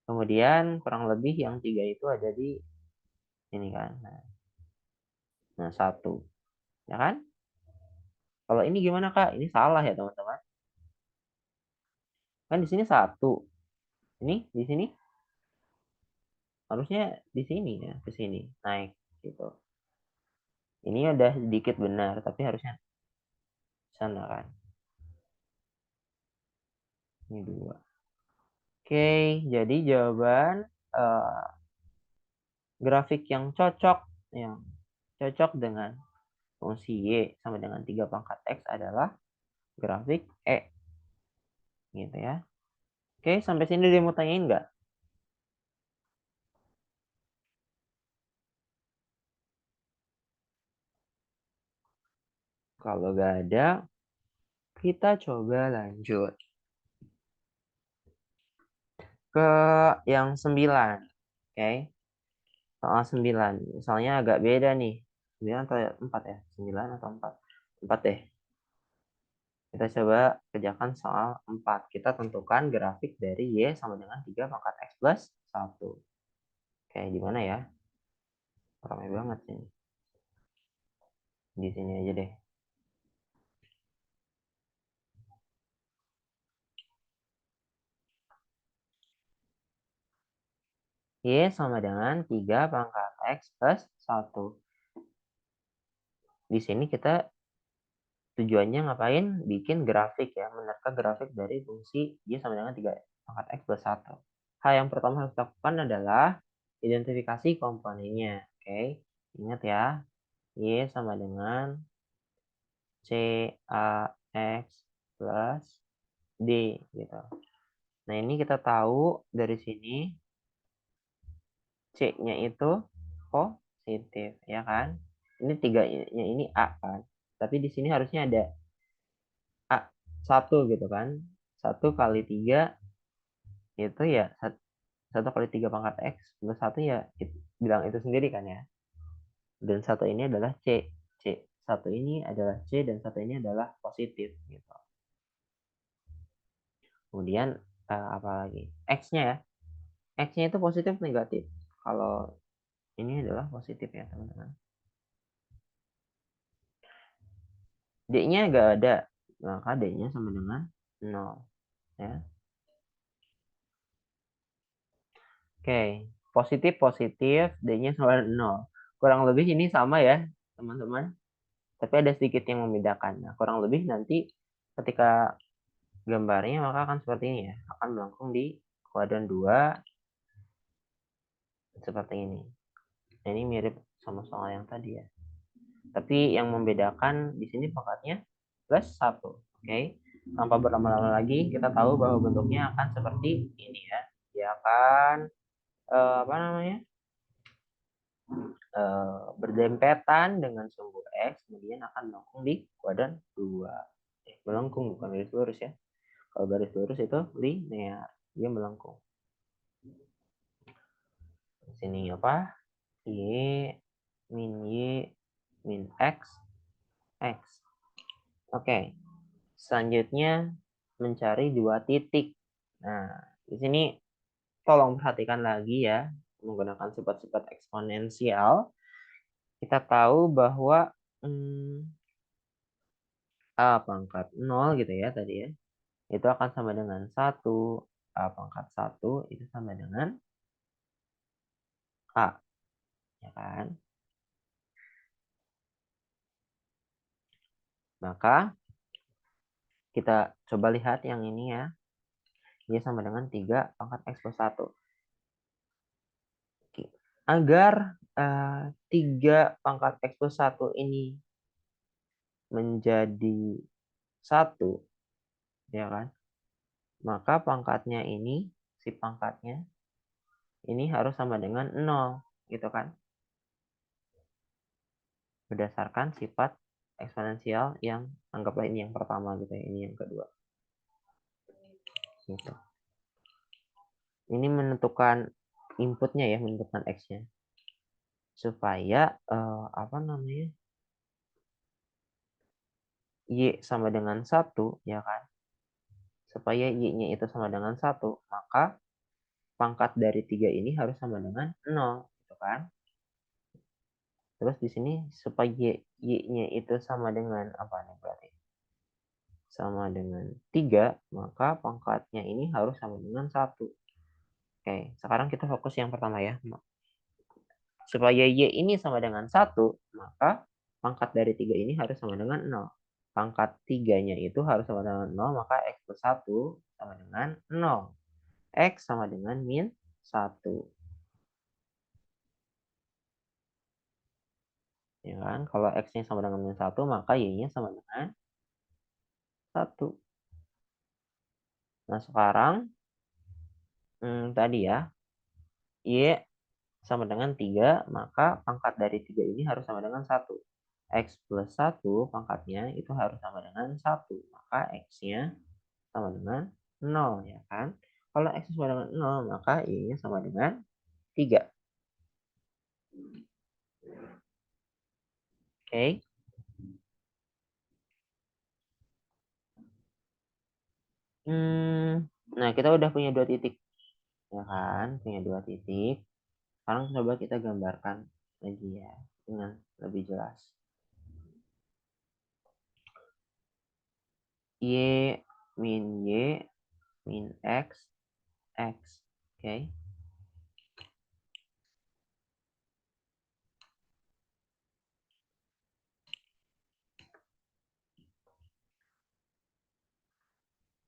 Kemudian kurang lebih yang 3 itu ada di sini kan. Nah 1. Ya kan? Kalau ini gimana Kak? Ini salah ya teman-teman. Kan di sini 1. Ini di sini harusnya di sini ya, ke sini naik gitu. Ini udah sedikit benar, tapi harusnya sana kan. Ini 2. Oke, jadi jawaban grafik yang cocok dengan fungsi y sama dengan 3 pangkat x adalah grafik E. Gitu ya. Oke, sampai sini dia mau tanyain nggak? Kalau nggak ada, kita coba lanjut ke yang 9. Oke, soal 9. Misalnya agak beda nih. 9 atau 4 ya? 9 atau 4? 4 deh. Kita coba kerjakan soal 4. Kita tentukan grafik dari Y sama dengan 3 pangkat X plus 1. Oke, di mana ya? Ramai banget sih. Di sini aja deh. Y sama dengan 3 pangkat X plus 1. Di sini kita tujuannya ngapain? Bikin grafik ya, menerka grafik dari fungsi Y sama dengan 3 pangkat X plus 1. Hal yang pertama harus dilakukan adalah identifikasi komponennya. Oke, ingat ya, Y sama dengan CAX plus D gitu. Nah, ini kita tahu dari sini C-nya itu positif, ya kan? Ini 3-nya ini A kan. Tapi di sini harusnya ada A 1 gitu kan. 1 kali 3 itu ya 1 kali 3 pangkat X plus 1 ya bilang itu sendiri kan ya. Dan satu ini adalah C. Satu ini adalah C dan satu ini adalah positif gitu. Kemudian apa lagi? X-nya ya. X-nya itu positif negatif. Kalau ini adalah positif ya teman-teman. D-nya nggak ada. Maka D-nya sama dengan 0. Ya. Oke. Positif. D-nya sama dengan 0. Kurang lebih ini sama ya teman-teman. Tapi ada sedikit yang membedakan. Nah, kurang lebih nanti ketika gambarnya maka akan seperti ini ya. Akan melengkung di kuadran 2 seperti ini. Nah, ini mirip sama soal yang tadi ya. Tapi yang membedakan di sini pangkatnya plus 1. Oke. Tanpa berlama-lama lagi, kita tahu bahwa bentuknya akan seperti ini ya. Dia akan apa namanya? Berdempetan dengan sumbu X, kemudian akan melengkung di kuadran 2. Melengkung bukan garis lurus ya. Kalau garis lurus itu linear, dia melengkung. Di sini apa? Y min X, X. Oke. Selanjutnya mencari 2 titik. Nah, di sini tolong perhatikan lagi ya, menggunakan sifat-sifat eksponensial. Kita tahu bahwa A pangkat 0 gitu ya tadi ya. Itu akan sama dengan 1. A pangkat 1 itu sama dengan A. Ya kan? Maka kita coba lihat yang ini ya. Dia sama dengan 3 pangkat X plus 1. Agar 3 pangkat X plus 1 ini menjadi 1, ya kan? Maka pangkatnya ini, si pangkatnya, ini harus sama dengan 0, gitu kan? Berdasarkan sifat eksponensial yang anggaplah ini yang pertama gitu ya, ini yang kedua. Gitu. Ini menentukan inputnya ya, menentukan X-nya. Supaya, apa namanya, Y sama dengan 1, ya kan? Supaya Y-nya itu sama dengan 1, maka pangkat dari 3 ini harus sama dengan 0, gitu kan? Terus di sini supaya Y-nya itu sama dengan apa nih berarti? Sama dengan 3, maka pangkatnya ini harus sama dengan 1. Oke, sekarang kita fokus yang pertama ya. Supaya Y ini sama dengan 1, maka pangkat dari 3 ini harus sama dengan 0. Pangkat 3-nya itu harus sama dengan 0, maka X plus 1 sama dengan 0. X sama dengan min 1. Ya kan? Kalau X-nya sama dengan min 1, maka Y-nya sama dengan 1. Nah, sekarang tadi ya, Y sama dengan 3, maka pangkat dari 3 ini harus sama dengan 1. X plus 1 pangkatnya itu harus sama dengan 1. Maka X-nya sama dengan 0, ya kan? Kalau X sama dengan 0, maka Y-nya sama dengan 3. Oke. Nah, kita udah punya 2 titik. Ya kan? Punya 2 titik. Sekarang coba kita gambarkan lagi ya dengan lebih jelas. Y min X, X. Oke.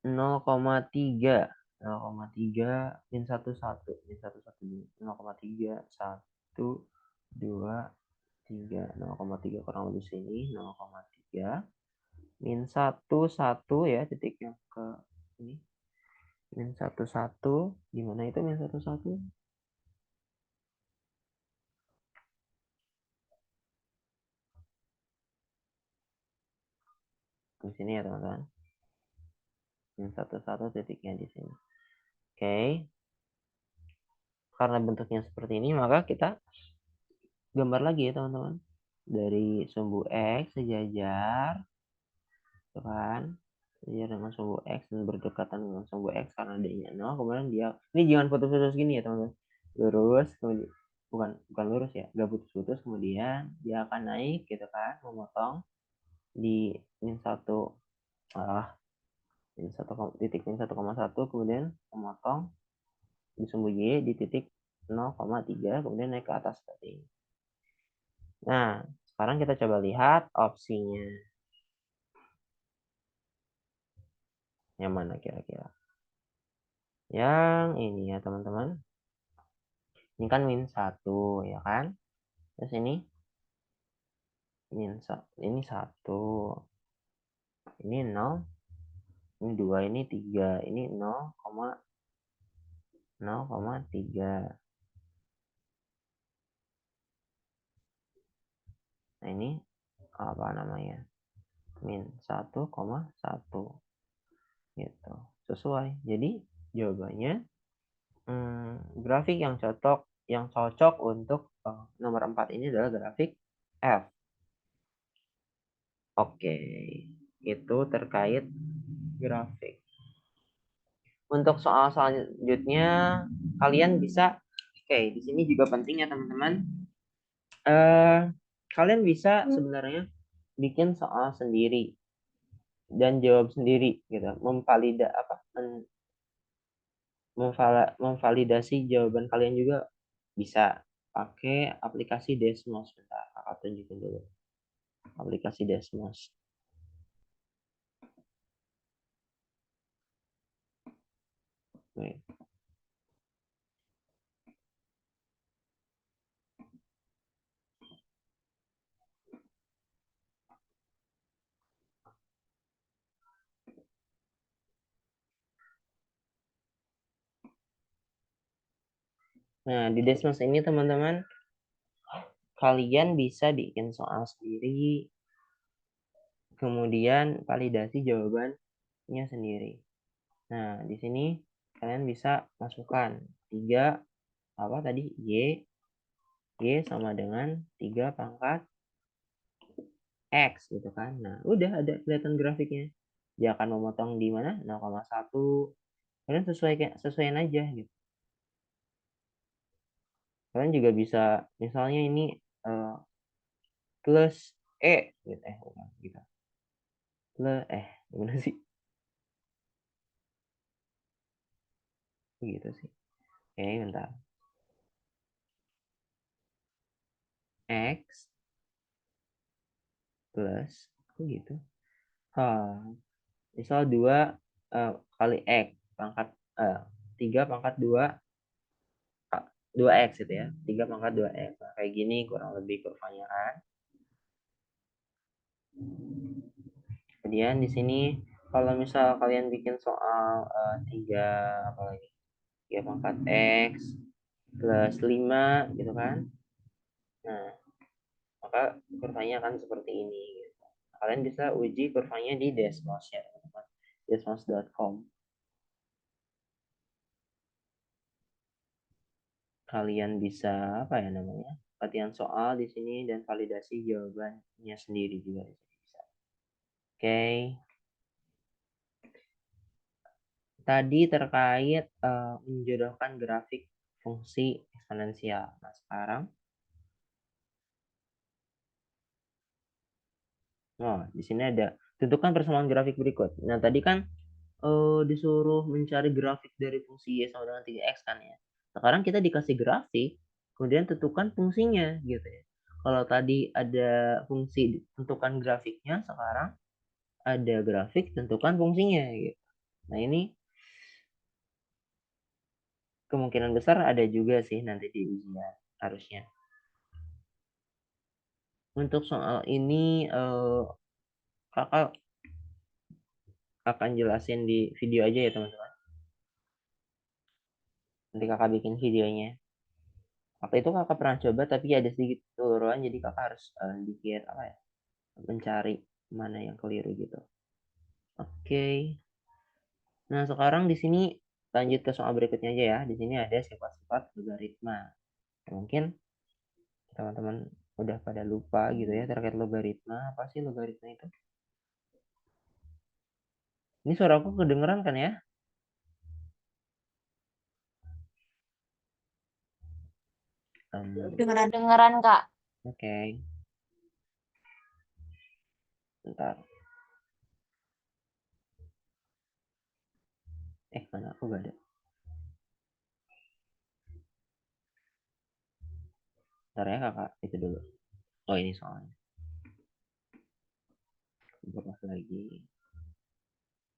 0,3 min 1 1 min 1 1 0,3 1 2 3 0,3 kurang lebih sini 0,3 min 1 1 ya titik yang ke ini min 1 1 gimana itu min 1 1 Di sini ya teman-teman. Min 1 titiknya di sini. Oke. Karena bentuknya seperti ini, maka kita gambar lagi ya teman-teman. Dari sumbu X sejajar, gitu kan. Sejajar dengan sumbu X dan berdekatan dengan sumbu X karena D-nya 0. Kemudian dia, ini jangan putus-putus gini ya teman-teman. Lurus, kemudian bukan lurus ya, gak putus-putus, kemudian dia akan naik gitu kan, memotong di min 1, titik min 1,1, kemudian memotong di sumbu Y di titik 0,3, kemudian naik ke atas seperti ini. Nah, sekarang kita coba lihat opsinya. Yang mana kira-kira? Yang ini ya teman-teman. Ini kan min 1 ya kan? Terus ini ini 1. Ini 0. Ini 2, ini 3. Ini 0,3. Nah, ini apa namanya? Min 1,1. Gitu. Sesuai. Jadi jawabannya grafik yang cocok untuk nomor 4 ini adalah grafik F. Oke, itu terkait grafik. Untuk soal selanjutnya, kalian bisa, di sini juga penting ya teman-teman. Kalian bisa sebenarnya bikin soal sendiri dan jawab sendiri, gitu. Memvalidasi jawaban kalian juga bisa pakai aplikasi Desmos. Bentar, kakak tunjukin dulu aplikasi Desmos. Nih. Nah, di Desmos ini teman-teman, kalian bisa bikin soal sendiri, kemudian validasi jawabannya sendiri. Nah, di sini kalian bisa masukkan 3 apa tadi? Y sama dengan 3 pangkat X gitu kan. Nah, udah ada kelihatan grafiknya. Dia akan memotong di mana? 0,1. Kalian sesuaiin aja gitu. Kalian juga bisa misalnya ini plus gitu bukan gitu. Gimana sih? Gitu sih. Oke, bentar. X plus gitu. Misal 2 kali X pangkat 3 pangkat 2 X gitu ya. 3 pangkat 2 X. Nah, kayak gini kurang lebih kurvanya kan. Kemudian di sini kalau misal kalian bikin soal 3 apa lagi? 3 pangkat X plus 5 gitu kan. Nah, maka kurvanya akan seperti ini gitu. Kalian bisa uji kurvanya di Desmos ya, teman-teman. Desmos.com. Kalian bisa apa ya namanya? Latihan soal di sini dan validasi jawabannya sendiri juga bisa. Oke. Tadi terkait menjodohkan grafik fungsi eksponensial. Nah, sekarang di sini ada tentukan persamaan grafik berikut. Nah, tadi kan disuruh mencari grafik dari fungsi y sama dengan 3x kan ya. Sekarang kita dikasih grafik, kemudian tentukan fungsinya gitu ya. Kalau tadi ada fungsi tentukan grafiknya, sekarang ada grafik tentukan fungsinya gitu. Nah, ini kemungkinan besar ada juga sih nanti di ujian harusnya. Untuk soal ini kakak akan jelasin di video aja ya teman-teman. Nanti kakak bikin videonya. Waktu itu kakak pernah coba tapi ada sedikit keliruan, jadi kakak harus dikit apa ya, mencari mana yang keliru gitu. Oke. Nah, sekarang di sini lanjut ke soal berikutnya aja ya. Di sini ada sifat-sifat logaritma. Mungkin teman-teman udah pada lupa gitu ya terkait logaritma. Apa sih logaritma itu? Ini suara aku kedengeran kan ya? Dengeran-dengeran, Kak. Oke, bentar. Mana aku gak ada. Bentar ya kakak, itu dulu. Oh, ini soalnya. Berulang lagi.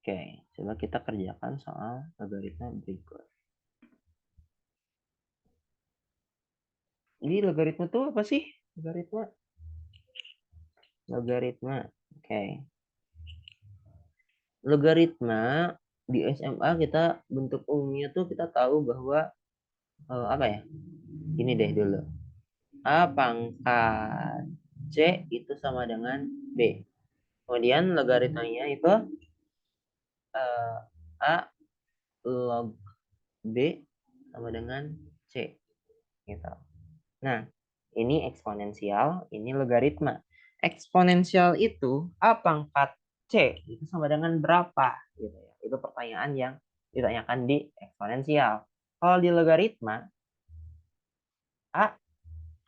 Oke, coba kita kerjakan soal logaritma berikut. Ini logaritma tuh apa sih? Logaritma. Logaritma. Oke. Logaritma di SMA kita bentuk umumnya tuh kita tahu bahwa apa ya? Ini deh dulu. A pangkat C itu sama dengan B. Kemudian logaritmanya itu A log B sama dengan C. Gitu. Nah, ini eksponensial, ini logaritma. Eksponensial itu A pangkat C itu sama dengan berapa? Gitu ya. Itu pertanyaan yang ditanyakan di eksponensial. Kalau di logaritma, A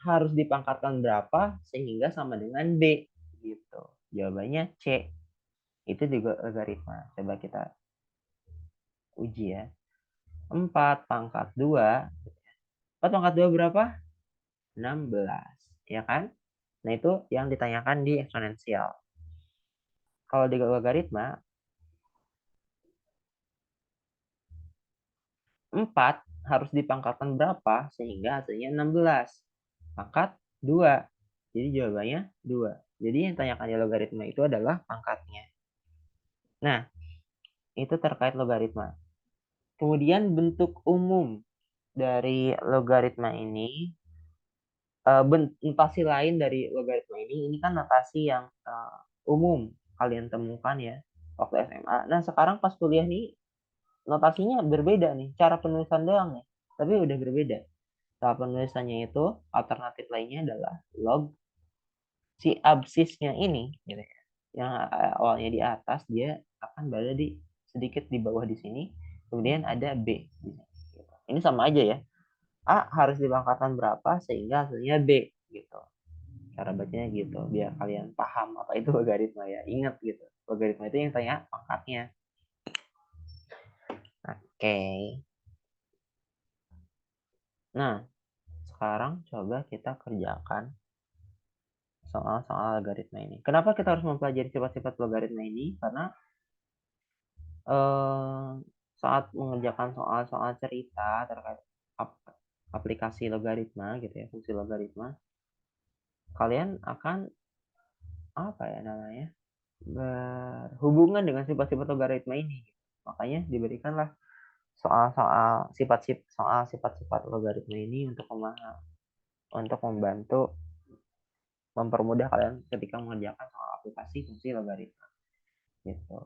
harus dipangkatkan berapa sehingga sama dengan B? Gitu. Jawabannya C. Itu juga logaritma. Coba kita uji ya. 4 pangkat 2. 4 pangkat 2 berapa? 16. Ya kan? Nah, itu yang ditanyakan di eksponensial. Kalau di logaritma, 4 harus dipangkatkan berapa sehingga hasilnya 16. Pangkat 2. Jadi jawabannya 2. Jadi yang ditanyakan di logaritma itu adalah pangkatnya. Nah, itu terkait logaritma. Kemudian bentuk umum dari logaritma ini, notasi lain dari logaritma ini kan notasi yang umum kalian temukan ya waktu SMA. Nah, sekarang pas kuliah nih notasinya berbeda nih, cara penulisan doang nih, tapi udah berbeda. Cara penulisannya itu alternatif lainnya adalah log si absisnya ini, gitu ya. Yang awalnya di atas dia akan berada di sedikit di bawah di sini, kemudian ada B. Ini sama aja ya. A harus dipangkatkan berapa sehingga hasilnya B gitu. Cara bacanya gitu biar kalian paham apa itu logaritma ya. Ingat gitu. Logaritma itu yang tanya pangkatnya. Oke. Nah, sekarang coba kita kerjakan soal-soal logaritma ini. Kenapa kita harus mempelajari sifat-sifat logaritma ini? Karena saat mengerjakan soal-soal cerita terkait aplikasi logaritma gitu ya, fungsi logaritma, kalian akan apa ya namanya? Berhubungan dengan sifat-sifat logaritma ini. Makanya diberikanlah soal sifat-sifat logaritma ini untuk membantu mempermudah kalian ketika mengerjakan soal aplikasi fungsi logaritma gitu.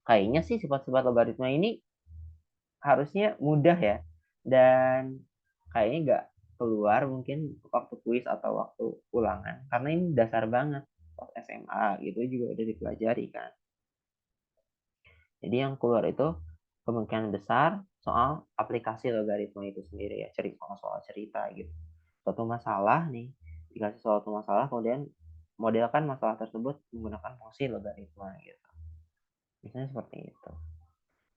Kayaknya sih sifat-sifat logaritma ini harusnya mudah ya, dan kayaknya nggak keluar mungkin waktu kuis atau waktu ulangan karena ini dasar banget pas SMA gitu juga udah dipelajari kan. Jadi yang keluar itu kemungkinan besar soal aplikasi logaritma itu sendiri ya, soal cerita gitu. Suatu masalah nih, dikasih suatu masalah kemudian modelkan masalah tersebut menggunakan fungsi logaritma gitu. Misalnya seperti itu.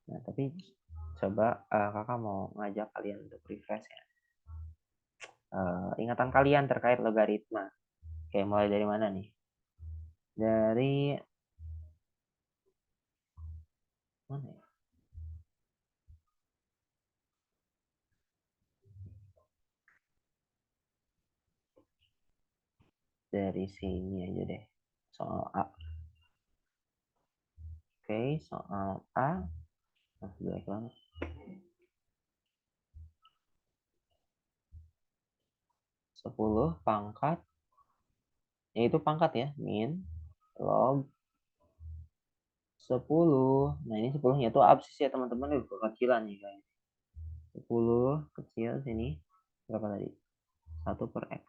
Nah, tapi coba kakak mau ngajak kalian untuk refresh ya. Ingatan kalian terkait logaritma. Oke, mulai dari mana nih? Dari mana ya? Dari sini aja deh. Soal A. Oke, soal A. Nah, jelek banget. 10 pangkat. Ya itu pangkat ya. Min log 10. Nah, ini 10-nya itu absis ya, teman-teman. Udah kecilan nih, guys. 10 kecil sini. Berapa tadi? 1 per X.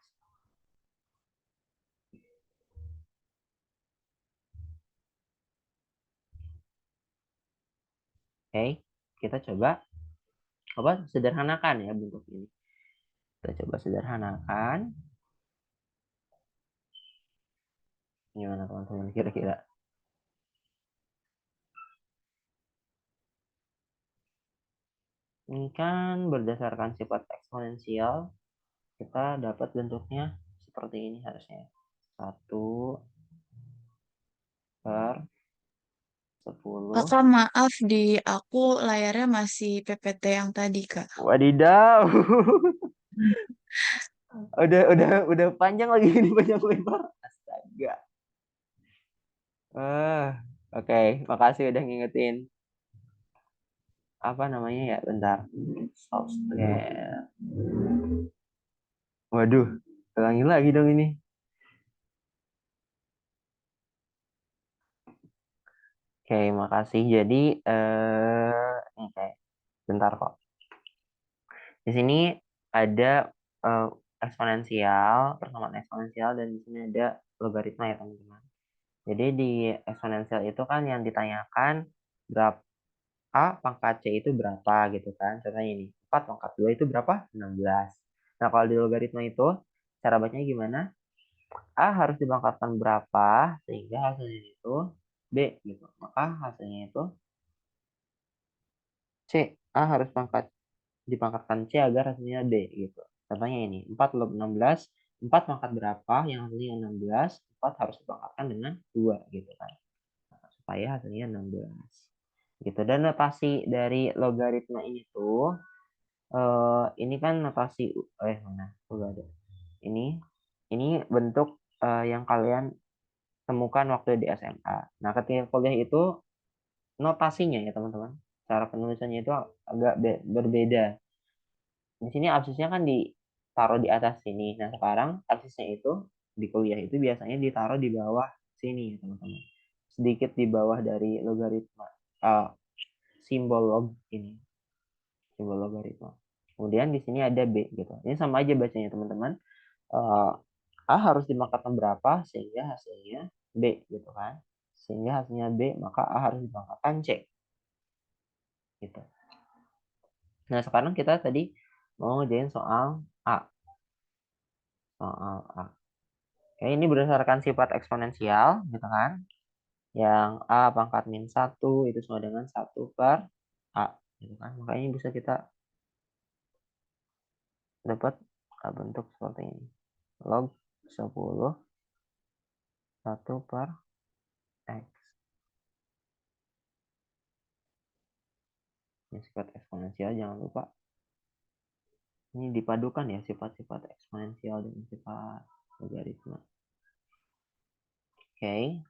Oke, kita coba sederhanakan ya bentuk ini. Kita coba sederhanakan. Gimana teman-teman kira-kira? Ini kan berdasarkan sifat eksponensial, kita dapat bentuknya seperti ini harusnya. 1 per 10. Kakak maaf di aku layarnya masih PPT yang tadi, Kak. Wadidaw. udah panjang lagi ini, panjang lebar. Astaga. Oke, makasih udah ngingetin. Apa namanya ya? Bentar. Software. Waduh, ulangi lagi dong ini. Oke, makasih. Jadi, oke, bentar kok. Di sini ada eh, eksponensial, persamaan eksponensial, dan di sini ada logaritma ya teman-teman. Jadi di eksponensial itu kan yang ditanyakan berapa A pangkat C itu berapa gitu kan. Contohnya ini, 4 pangkat 2 itu berapa? 16. Nah, kalau di logaritma itu, cara bacanya gimana? A harus dipangkatkan berapa sehingga hasilnya itu B gitu. Maka hasilnya itu C. A harus dipangkatkan C agar hasilnya D gitu. Contohnya ini, 4 log 16, 4 pangkat berapa yang hasilnya 16, 4 harus dipangkatkan dengan 2 gitu kan. Nah, supaya hasilnya 16. Gitu. Dan notasi dari logaritma ini tuh ini kan notasi mana? Udah ada. Ini bentuk yang kalian temukan waktu di SMA. Nah, ketika kuliah itu notasinya ya teman-teman. Cara penulisannya itu agak berbeda. Di sini absisnya kan ditaruh di atas sini. Nah, sekarang absisnya itu di kuliah itu biasanya ditaruh di bawah sini ya teman-teman. Sedikit di bawah dari logaritma. Uh, simbol log ini. Simbol logaritma. Kemudian di sini ada B gitu. Ini sama aja bacanya teman-teman. Uh, A harus dimakan berapa sehingga hasilnya B gitu kan. Sehingga hasilnya B maka A harus dimakan C gitu. Nah, sekarang kita tadi mau ngerjain soal A. Soal A. Oke, ini berdasarkan sifat eksponensial gitu kan. Yang A pangkat min 1 itu sama dengan 1 per A gitu kan. Makanya bisa kita dapat bentuk seperti ini. Log 10 1 per X. Ini sifat eksponensial, jangan lupa. Ini dipadukan ya sifat-sifat eksponensial dan sifat logaritma. Oke.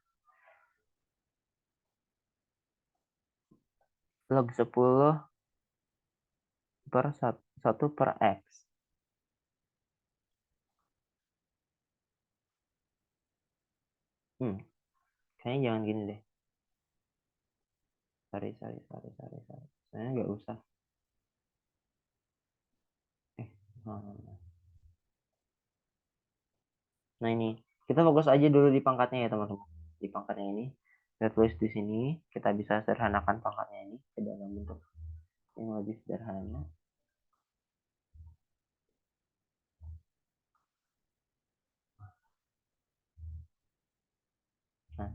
Log 10 per 1 per X. Kayaknya jangan gini deh. Sorry. Saya nggak usah. Nah ini, kita fokus aja dulu di pangkatnya ya teman-teman. Di pangkatnya ini, kita tulis di sini. Kita bisa sederhanakan pangkatnya ini ke dalam bentuk yang lebih sederhana. Nah,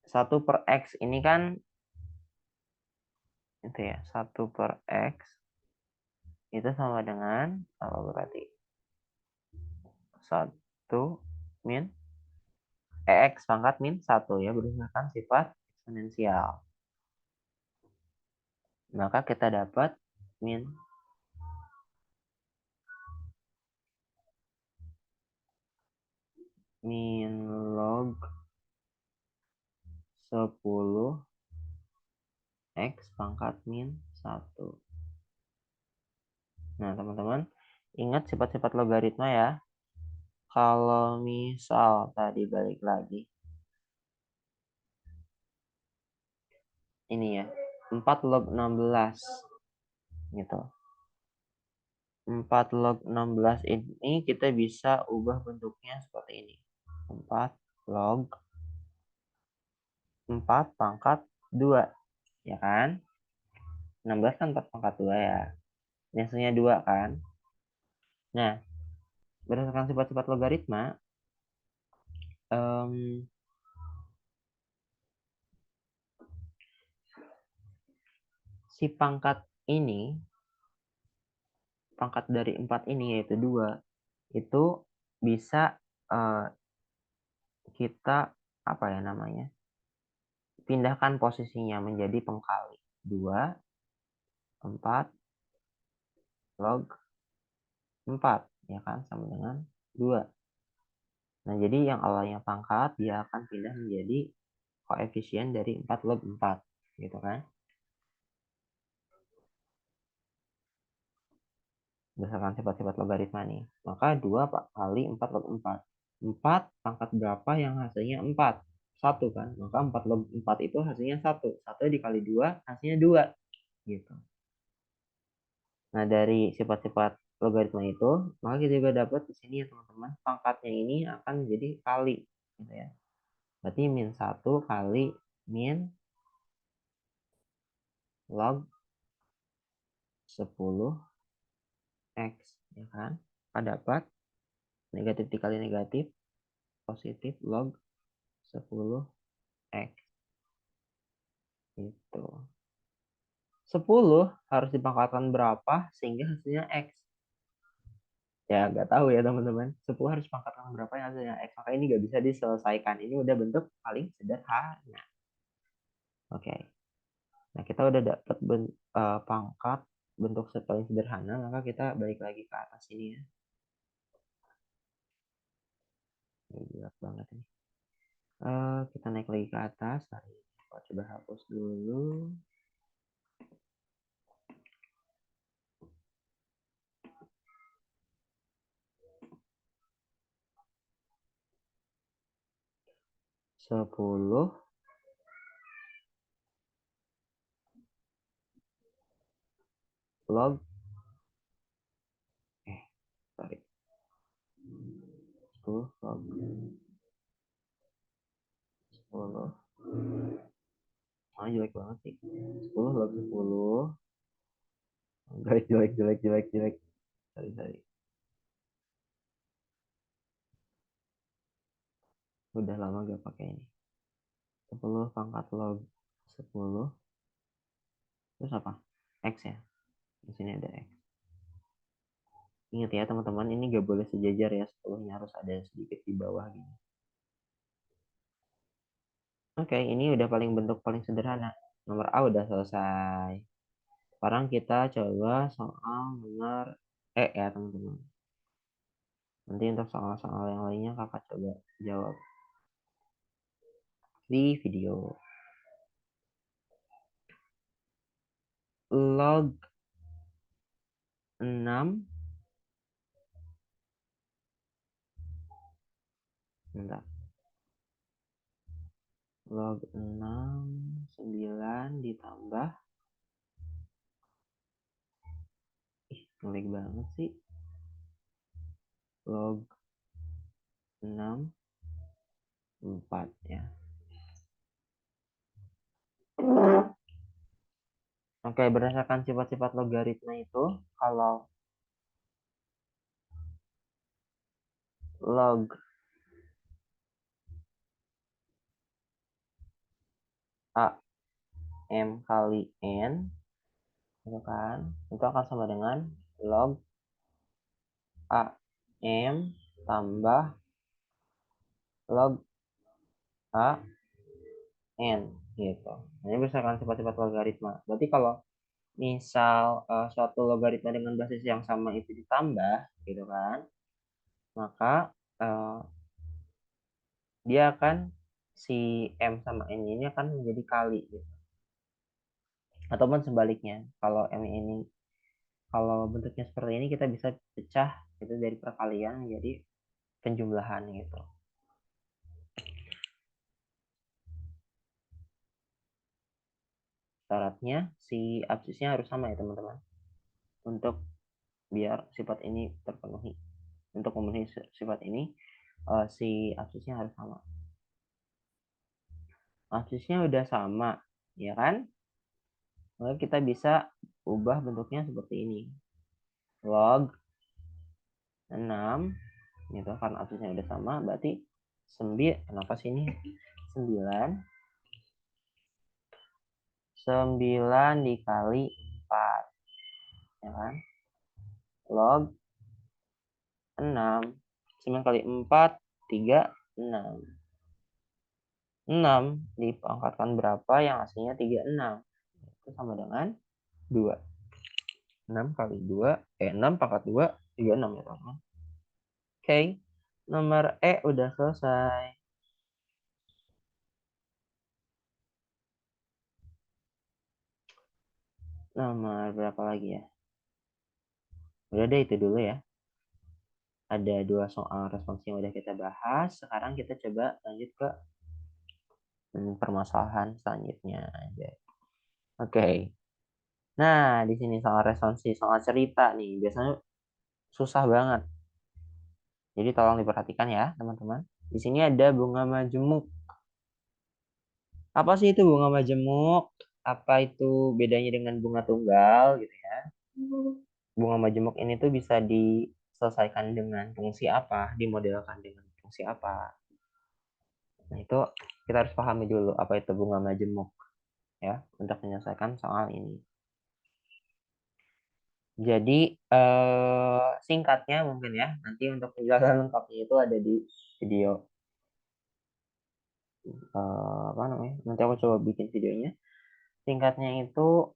1 per X ini kan itu ya, 1 per X itu sama dengan apa berarti? 1 min X pangkat min 1 ya, berdasarkan sifat eksponensial. Maka kita dapat min log 10 X pangkat min 1. Nah, teman-teman, ingat sifat-sifat logaritma ya. Kalau misal tadi balik lagi. ini ya, 4 log 16 gitu. 4 log 16 ini kita bisa ubah bentuknya seperti ini. 4 log 4 pangkat 2, ya kan? 16 kan 4 pangkat 2 ya. Ini hasilnya 2 kan? Nah, berdasarkan sifat-sifat logaritma, si pangkat ini, pangkat dari 4 ini yaitu 2, itu bisa kita apa ya namanya? Pindahkan posisinya menjadi pengkali. 2, 4 log 4, ya kan? Sama dengan 2. Nah, jadi yang awalnya pangkat, dia akan pindah menjadi koefisien dari 4 log 4. Gitu kan? Berdasarkan sifat-sifat logaritma nih. Maka 2 kali 4 log 4. 4 pangkat berapa yang hasilnya 4? 1 kan? Maka 4 log 4 itu hasilnya 1. 1 dikali 2 hasilnya 2. Gitu. Nah, dari sifat-sifat logaritma itu, maka kita juga dapat di sini ya teman-teman, pangkatnya ini akan menjadi kali. Gitu ya. Berarti min 1 kali min log 10x. Ya kan? Maka dapat negatif dikali negatif, positif log 10x. Gitu. 10 harus dipangkatkan berapa sehingga hasilnya x? Ya, nggak tahu ya teman-teman. 10 harus dipangkatkan berapa yang hasilnya x. Maka ini nggak bisa diselesaikan. Ini udah bentuk paling sederhana. Oke. Nah, kita udah dapat pangkat bentuk paling sederhana. Maka kita balik lagi ke atas ini ya. Ini gelap banget ini. Kita naik lagi ke atas. Coba hapus dulu. Sepuluh log sorry 10 log 10. Jelek banget sih. 10 log 10. Jelek. Sorry. Udah lama gak pakai ini. 10 pangkat log 10. Terus apa? X ya. Di sini ada X. Ingat ya teman-teman, ini gak boleh sejajar ya. 10-nya harus ada sedikit di bawah gini. Oke, ini udah bentuk paling sederhana. Nomor A udah selesai. Sekarang kita coba soal nomor E ya teman-teman. Nanti untuk soal-soal yang lainnya kakak coba jawab di video. Log 6. Bentar. Log 6, 9 ditambah. Ngelag banget sih. Log 6, 4 ya. Oke, berdasarkan sifat-sifat logaritma itu, kalau log A M kali N, itu kan, itu akan sama dengan log A M tambah log A N, gitu. Ini berdasarkan sifat-sifat logaritma. Berarti kalau misal suatu logaritma dengan basis yang sama itu ditambah, gitu kan, maka dia akan si M sama N ini akan menjadi kali gitu. Ataupun sebaliknya, kalau bentuknya seperti ini kita bisa pecah itu dari perkalian menjadi penjumlahan gitu. Syaratnya si absisnya harus sama ya teman-teman. Untuk biar sifat ini terpenuhi. Untuk memenuhi sifat ini, si absisnya harus sama. Absisnya udah sama, ya kan? Maka kita bisa ubah bentuknya seperti ini. Log 6, gitu, karena absisnya udah sama, berarti 9, kenapa sih ini? 9 dikali 4, ya kan? Log 6, 9 kali 4, 36. 6 dipangkatkan berapa yang hasilnya 36. Itu sama dengan 2. 6 kali 2, 6 pangkat 2, 36 ya teman-teman. Oke, nomor E udah selesai. Nomor berapa lagi ya? Udah deh itu dulu ya. Ada 2 soal respons yang udah kita bahas. Sekarang kita coba lanjut ke permasalahan selanjutnya aja. Oke. Nah, di sini soal responsi, soal cerita nih, biasanya susah banget. Jadi tolong diperhatikan ya, teman-teman. Di sini ada bunga majemuk. Apa sih itu bunga majemuk? Apa itu bedanya dengan bunga tunggal gitu ya? Bunga majemuk ini tuh bisa diselesaikan dengan fungsi apa? Dimodelkan dengan fungsi apa? Nah, itu kita harus pahami dulu apa itu bunga majemuk ya untuk menyelesaikan soal ini. Jadi singkatnya mungkin ya, nanti untuk penjelasan lengkapnya itu ada di video apa namanya? Nanti aku coba bikin videonya. Singkatnya itu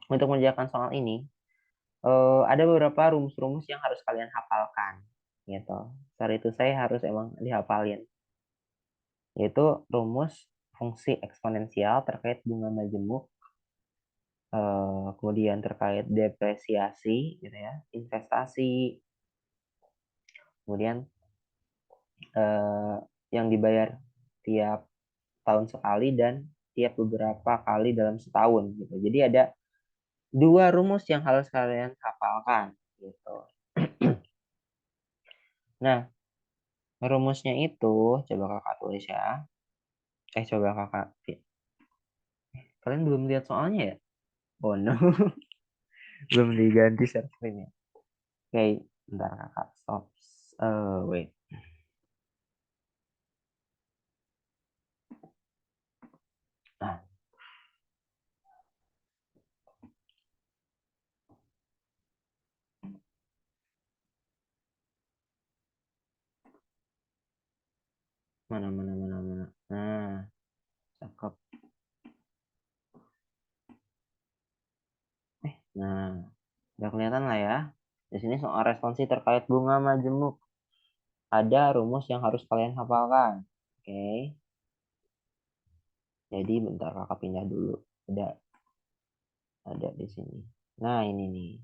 untuk mengerjakan soal ini ada beberapa rumus-rumus yang harus kalian hafalkan gitu. Setelah itu saya harus emang dihafalin, yaitu rumus fungsi eksponensial terkait bunga majemuk, kemudian terkait depresiasi gitu ya, investasi, kemudian yang dibayar tiap tahun sekali dan tiap beberapa kali dalam setahun gitu. Jadi ada 2 rumus yang harus kalian hafalkan gitu. Nah, rumusnya itu coba kakak tulis ya. Coba kakak. Kalian belum lihat soalnya ya? Oh no, belum diganti share screen-nya. Oke, bentar kakak stop. Wait. Nah, mana. Nah, cakep. Nah, udah kelihatan lah ya. Di sini soal responsi terkait bunga majemuk. Ada rumus yang harus kalian hafalkan. Oke. Jadi bentar kakak pindah dulu. Ada di sini. Nah, ini nih.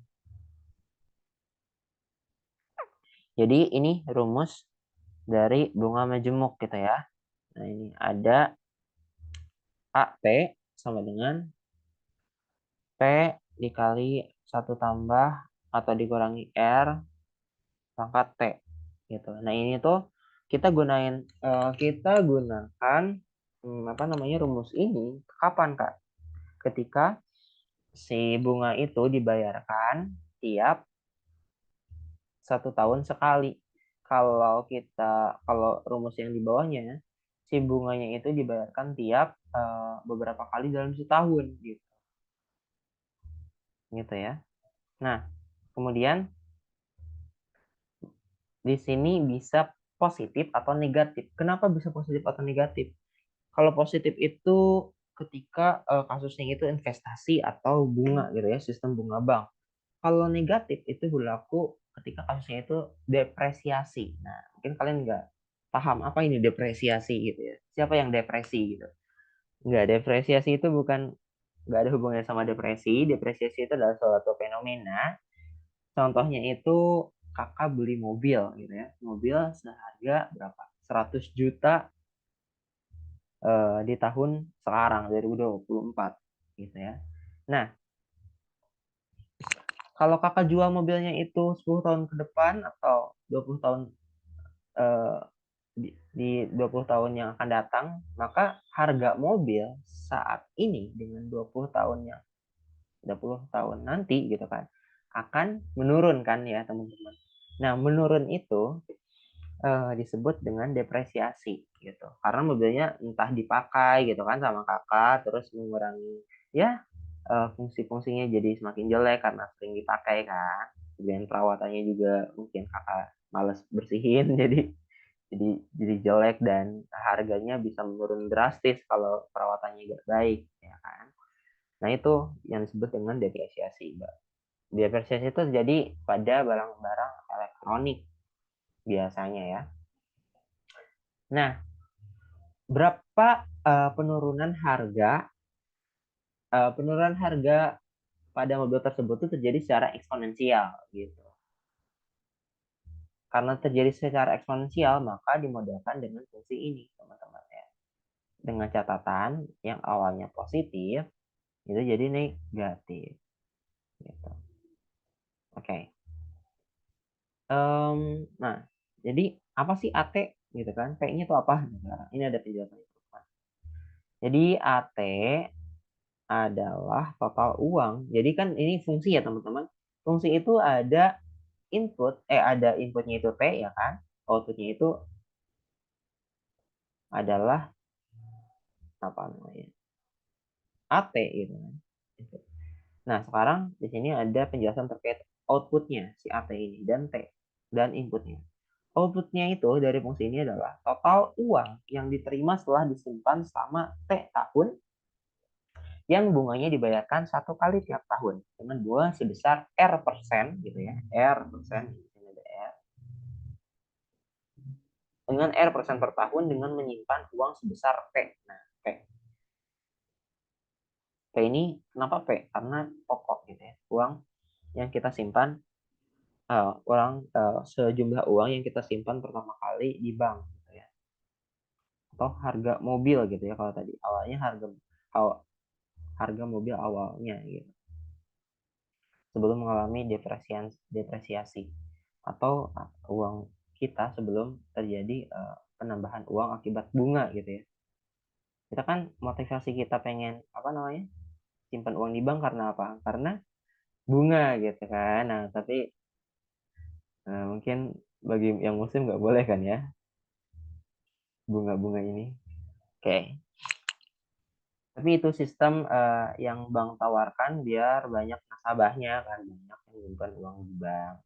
Jadi ini rumus dari bunga majemuk gitu ya. Nah, ini ada AP sama dengan P dikali 1 tambah atau dikurangi R pangkat T gitu. Nah, ini tuh kita gunakan apa namanya rumus ini kapan Kak? Ketika si bunga itu dibayarkan tiap 1 tahun sekali. Kalau rumus yang di bawahnya, si bunganya itu dibayarkan tiap beberapa kali dalam setahun gitu. Gitu ya. Nah, kemudian di sini bisa positif atau negatif. Kenapa bisa positif atau negatif? Kalau positif itu ketika kasusnya itu investasi atau bunga gitu ya, sistem bunga bank. Kalau negatif itu berlaku ketika kasusnya itu depresiasi. Nah, mungkin kalian nggak paham apa ini depresiasi gitu ya. Siapa yang depresi gitu? Nggak, depresiasi itu nggak ada hubungannya sama depresi. Depresiasi itu adalah suatu fenomena. Contohnya itu kakak beli mobil gitu ya. Mobil seharga berapa? 100 juta di tahun sekarang 2024 gitu ya. Nah, kalau kakak jual mobilnya itu 10 tahun ke depan atau 20 tahun eh, di 20 tahun yang akan datang, maka harga mobil saat ini dengan 20 tahun nanti gitu kan akan menurun kan ya teman-teman. Nah, menurun itu disebut dengan depresiasi gitu. Karena mobilnya entah dipakai gitu kan sama kakak terus mengurangi ya fungsi-fungsinya jadi semakin jelek karena sering dipakai kan. Kemudian perawatannya juga mungkin kakak males bersihin jadi jelek dan harganya bisa menurun drastis kalau perawatannya gak baik ya kan. Nah, itu yang disebut dengan depresiasi, Mbak. Depresiasi itu terjadi pada barang-barang elektronik biasanya ya. Nah, berapa penurunan harga pada mobil tersebut itu terjadi secara eksponensial gitu. Karena terjadi secara eksponensial, maka dimodalkan dengan fungsi ini, teman-teman ya. Dengan catatan yang awalnya positif, itu jadi negatif. Gitu. Oke. Nah, jadi apa sih AT gitu kan? P-nya itu apa? Nah, ini ada penjelasan. Jadi AT adalah total uang. Jadi kan ini fungsi ya teman-teman. Fungsi itu ada inputnya itu T ya kan. Outputnya itu adalah apa namanya? AT gitu kan. Nah, sekarang di sini ada penjelasan terkait outputnya si AT ini dan T dan inputnya. Outputnya itu dari fungsi ini adalah total uang yang diterima setelah disimpan selama T tahun yang bunganya dibayarkan satu kali tiap tahun dengan bunga sebesar R% gitu ya, R%, dengan R% per tahun dengan menyimpan uang sebesar P. Nah, P. P ini kenapa P? Karena pokok gitu ya, uang yang kita simpan, sejumlah uang yang kita simpan pertama kali di bank gitu ya. Atau harga mobil gitu ya kalau tadi awalnya harga mobil awalnya gitu. Sebelum mengalami depresiasi atau uang kita sebelum terjadi penambahan uang akibat bunga gitu ya. Kita kan motivasi kita pengen apa namanya simpan uang di bank karena apa? Karena bunga gitu kan. Nah, tapi mungkin bagi yang muslim nggak boleh kan ya bunga-bunga ini. Oke. Tapi itu sistem yang bank tawarkan biar banyak nasabahnya kan banyak yang menyimpan uang di bank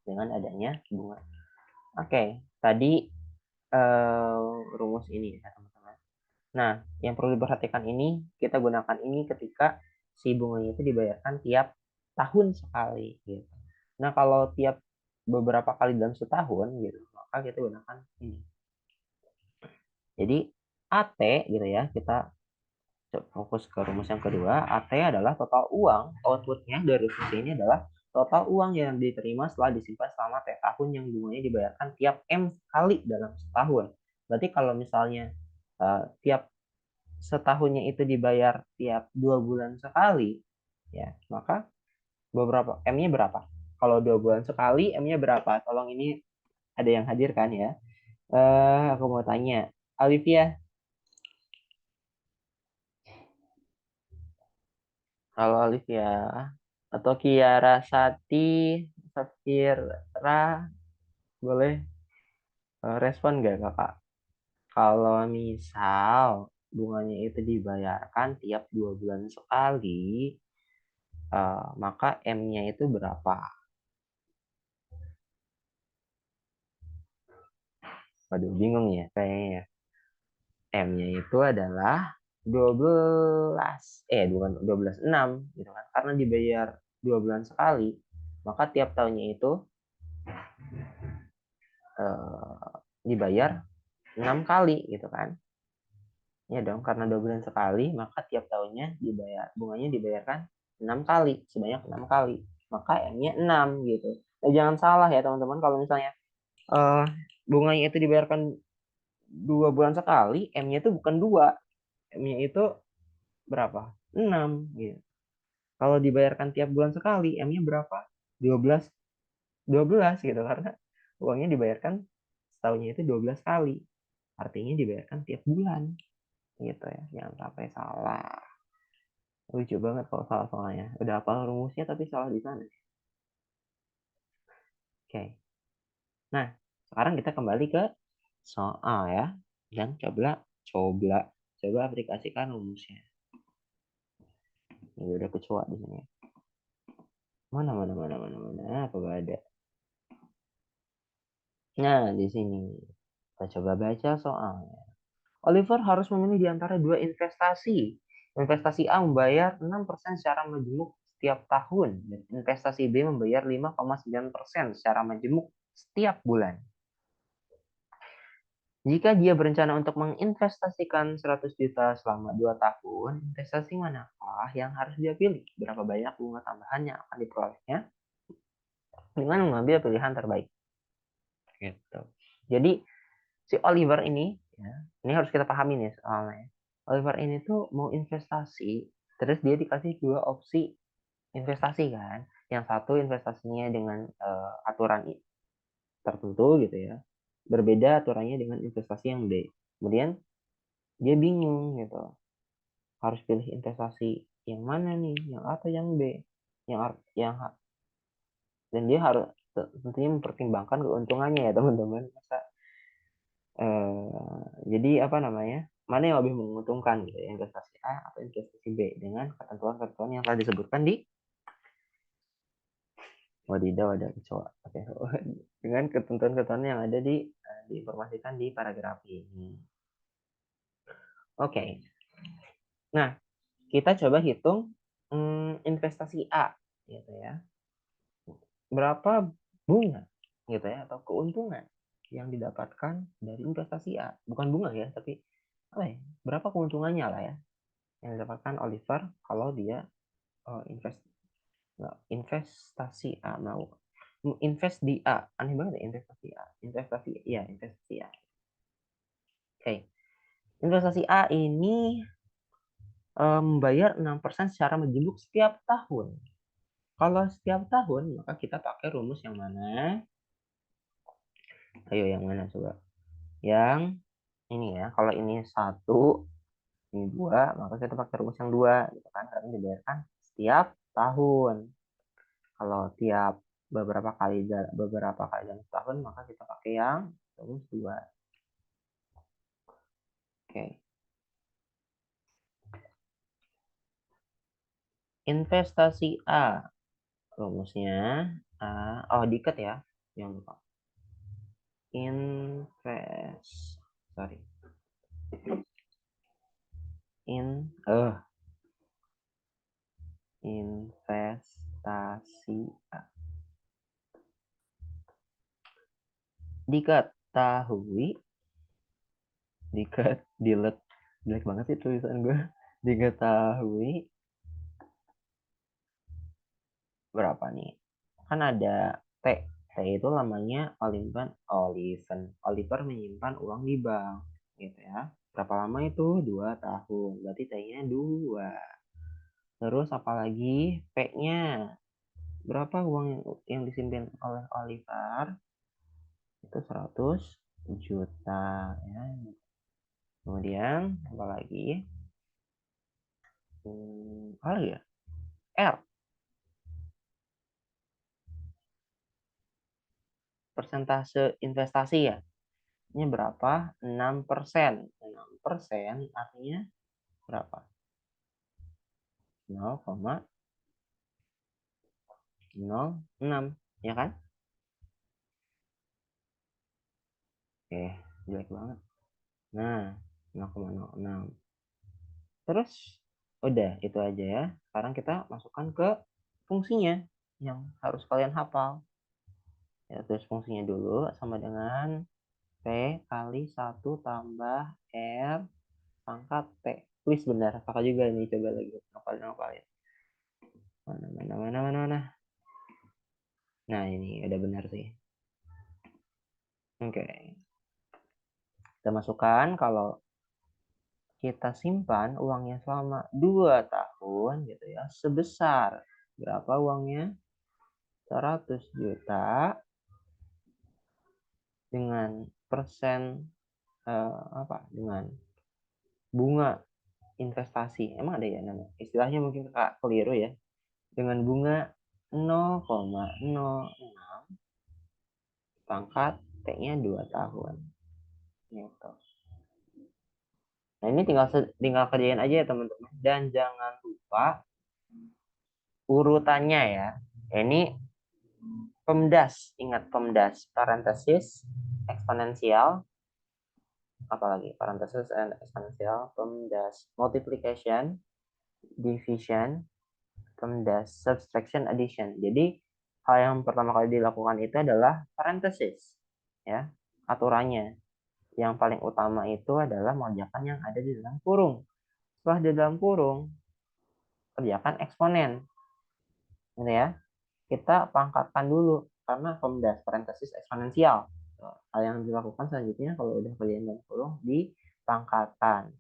dengan adanya bunga. Oke, tadi rumus ini ya teman-teman. Nah, yang perlu diperhatikan ini kita gunakan ini ketika si bunganya itu dibayarkan tiap tahun sekali gitu. Nah, kalau tiap beberapa kali dalam setahun gitu, maka kita gunakan ini. Jadi AT gitu ya, kita fokus ke rumus yang kedua. AT adalah total uang, outputnya dari fungsi ini adalah total uang yang diterima setelah disimpan selama T tahun yang bunganya dibayarkan tiap M kali dalam setahun. Berarti kalau misalnya tiap setahunnya itu dibayar tiap 2 bulan sekali, ya maka beberapa M-nya berapa? Kalau 2 bulan sekali, M-nya berapa? Tolong ini ada yang hadir kan ya? Aku mau tanya, Alivia, kalau Alivia atau Kiara Sati, Safira, boleh respon nggak kakak? Kalau misal bunganya itu dibayarkan tiap 2 bulan sekali, maka M-nya itu berapa? Waduh, bingung ya kayaknya ya. M-nya itu adalah 12, bukan 12 6 gitu kan. Karena dibayar 2 bulan sekali, maka tiap tahunnya itu dibayar 6 kali gitu kan. Ya dong, karena 2 bulan sekali, maka tiap tahunnya bunganya dibayarkan 6 kali, sebanyak 6 kali. Maka M-nya 6 gitu. Jangan salah ya teman-teman kalau misalnya uh, bunganya itu dibayarkan 2 bulan sekali, M-nya itu bukan 2. M-nya itu berapa? 6 gitu. Kalau dibayarkan tiap bulan sekali, M-nya berapa? 12 12 gitu, karena uangnya dibayarkan setahunnya itu 12 kali. Artinya dibayarkan tiap bulan gitu ya. Jangan sampai salah. Lucu banget kalau salah soalnya. Udah hafal rumusnya tapi salah di sana. Oke. Nah, sekarang kita kembali ke soal ya. Dan coba coba aplikasikan rumusnya. Ini udah kecoa di sini. Mana. Apa gak ada? Nah, di sini. Kita coba baca soalnya. Oliver harus memilih di antara dua investasi. Investasi A membayar 6% secara majemuk setiap tahun. Dan investasi B membayar 5,9% secara majemuk setiap bulan. Jika dia berencana untuk menginvestasikan 100 juta selama 2 tahun, investasi manakah yang harus dia pilih? Berapa banyak bunga tambahan yang akan diperolehnya dengan mengambil pilihan terbaik? Gitu. Jadi si Oliver ini, ya, ini harus kita pahami nih soalnya. Oliver ini tuh mau investasi, terus dia dikasih dua opsi investasi kan. Yang satu investasinya dengan aturan tertentu gitu ya. Berbeda aturannya dengan investasi yang B. Kemudian dia bingung gitu. Harus pilih investasi yang mana nih? Yang A atau yang B? Yang dan dia harus tentunya mempertimbangkan keuntungannya ya teman-teman. Masa jadi apa namanya? Mana yang lebih menguntungkan gitu ya, investasi A atau investasi B dengan ketentuan-ketentuan yang telah disebutkan di wadidaw ada kecoa. Oke. Dengan ketentuan-ketentuan yang ada diinformasikan di paragraf ini. Oke. Nah, kita coba hitung investasi A gitu ya. Berapa bunga gitu ya atau keuntungan yang didapatkan dari investasi A. Bukan bunga ya, tapi apa ya? Berapa keuntungannya lah ya yang didapatkan Oliver kalau dia invest investasi A mau invest di A. Aneh banget ya investasi A. Investasi A. Oke. Investasi A ini membayar 6% secara menjemuk setiap tahun. Kalau setiap tahun, maka kita pakai rumus yang mana? Ayo yang mana coba? Yang ini ya. Kalau ini satu, ini dua, maka kita pakai rumus yang dua, gitu kan? Karena dibayarkan setiap tahun. Kalau tiap beberapa kali dalam setahun, maka kita pakai yang rumus dua. Oke. Investasi A. Rumusnya oh diket ya. Jangan lupa. Sorry. Investasi A. Diketahui dilet jelek banget sih tulisan gue. Diketahui berapa nih? Kan ada T. T itu namanya Oliver menyimpan uang di bank gitu ya. Berapa lama itu? 2 tahun. Berarti T-nya 2. Terus apalagi P-nya? Berapa uang yang disimpan oleh Oliver? Itu 100 juta ya. Kemudian apa lagi? Apa lagi ya? R. Persentase investasi ya. Ini berapa? 6%. 6% artinya berapa? 0,06 ya kan? Oke, jelek banget. Nah, 0,06. Terus udah itu aja ya. Sekarang kita masukkan ke fungsinya yang harus kalian hafal. Ya, terus fungsinya dulu sama dengan P kali 1 tambah R pangkat T. Wih benar, kakak juga nih coba lagi ngapalin. Mana. Nah ini udah benar sih. Oke, kita Kita masukkan kalau kita simpan uangnya selama 2 tahun gitu ya, sebesar berapa uangnya? 100 juta dengan persen apa? Dengan bunga investasi. Emang ada ya namanya? Istilahnya mungkin Kak keliru ya. Dengan bunga 0,06 pangkat T-nya 2 tahun. Gitu. Nah, ini tinggal kerjain aja ya teman-teman. Dan jangan lupa urutannya ya. Ini PEMDAS, ingat PEMDAS, parenthesis, eksponensial, apalagi parenthesis and eksponensial, PEMDAS, multiplication, division, PEMDAS, subtraction, addition. Jadi hal yang pertama kali dilakukan itu adalah parenthesis, ya, aturannya. Yang paling utama itu adalah mengerjakan yang ada di dalam kurung. Setelah di dalam kurung, kerjakan eksponen, gitu ya. Kita pangkatkan dulu karena PEMDAS parenthesis eksponensial. Hal yang dilakukan selanjutnya kalau udah kerjain dalam kurung dipangkatkan.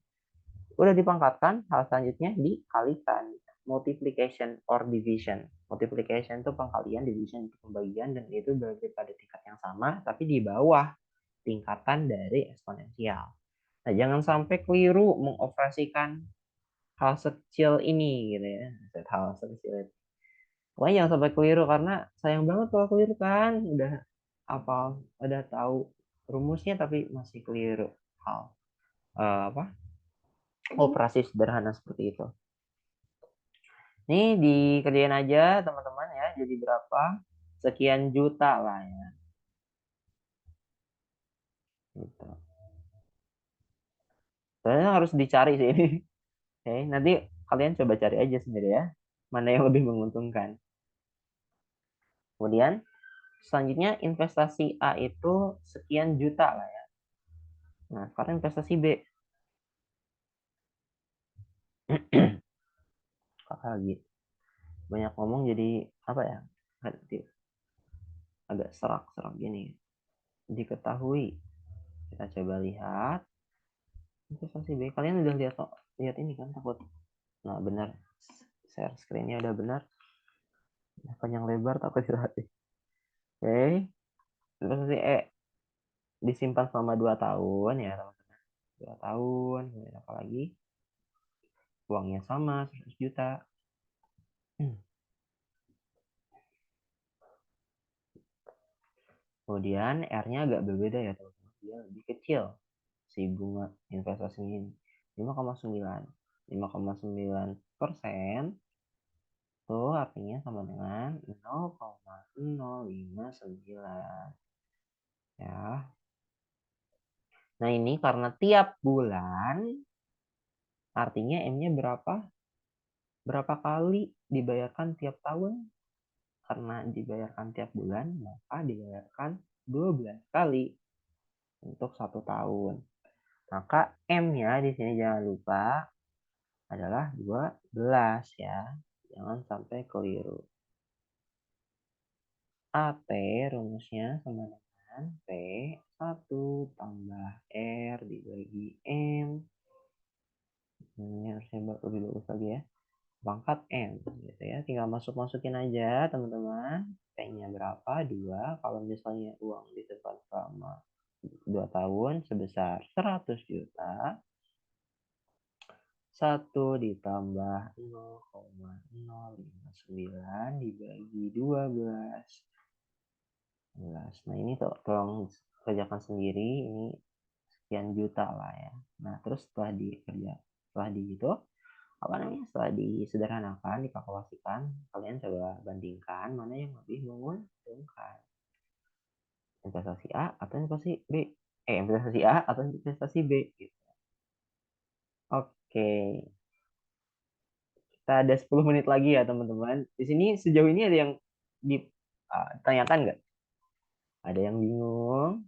Udah dipangkatkan, hal selanjutnya dikalikan. Multiplication or division. Multiplication itu pengkalian, division itu pembagian, dan itu berada pada tingkat yang sama, tapi di bawah tingkatan dari eksponensial. Nah, jangan sampai keliru mengoperasikan hal sekecil ini gitu ya. Hal sekecil itu. Pokoknya jangan sampai keliru karena sayang banget kalau keliru kan. Udah apa udah tahu rumusnya tapi masih keliru hal apa operasi sederhana seperti itu. Ini dikerjain aja teman-teman ya. Jadi berapa? Sekian juta lah ya. Gitu. Sebenarnya harus dicari sih ini. Oke, nanti kalian coba cari aja sendiri ya. Mana yang lebih menguntungkan. Kemudian selanjutnya investasi A itu sekian juta lah ya. Nah, sekarang investasi B. Kakak lagi banyak ngomong jadi apa ya? Agak serak-serak gini. Diketahui. Kita coba lihat investasi B. Kalian udah lihat ini kan takut. Nah, benar. Share screen-nya udah benar. Panjang lebar takut lihat. Oke. Investasi E disimpan selama 2 tahun ya teman-teman. 2 tahun. Kemudian apa lagi? Uangnya sama 100 juta. Kemudian R-nya agak berbeda ya teman-teman. Dia lebih kecil si bunga investasinya ini. 5,9. 5,9% itu artinya sama dengan 0,059 ya. Nah, ini karena tiap bulan artinya M-nya berapa? Berapa kali dibayarkan tiap tahun? Karena dibayarkan tiap bulan, maka dibayarkan 12 kali untuk 1 tahun. Maka M-nya di sini jangan lupa adalah 12 ya. Jangan sampai keliru. AT rumusnya sama dengan P1 tambah R dibagi M. Ini harusnya lebih bagus lagi ya. Pangkat M gitu ya. Tinggal masukin aja teman-teman. P-nya berapa? 2. Kalau misalnya uang disimpan selama 2 tahun sebesar 100 juta. 1 ditambah 0,059 dibagi 12. Nah, ini tolong kerjakan sendiri. Ini sekian juta lah ya. Nah, terus setelah di itu apa namanya? Setelah disederhanakan, dikalkulasikan, kalian coba bandingkan mana yang lebih menguntungkan. Investasi A atau investasi B? Investasi A atau investasi B gitu. Oke. Kita ada 10 menit lagi ya, teman-teman. Di sini sejauh ini ada yang ditanyakan nggak? Ada yang bingung?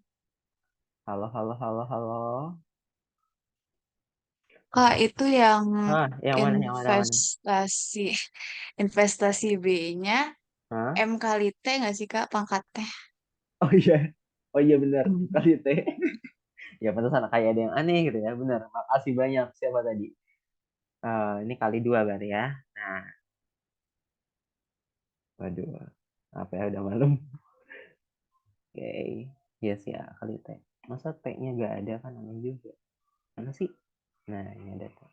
Halo, halo, halo, halo. Kak, itu yang Yang mana, yang mana, mana? investasi investasi B-nya Hah? M kali T nggak sih Kak pangkatnya? Oh iya, oh iya benar. Kali T. Ya pantesan kayak ada yang aneh gitu ya. Benar. Makasih banyak. Siapa tadi? Ini kali dua berarti ya. Nah, waduh. Apa ya udah malam. Oke. Yes ya kali T. Masa T-nya gak ada kan aneh juga. Mana sih? Nah, ini ada tuh.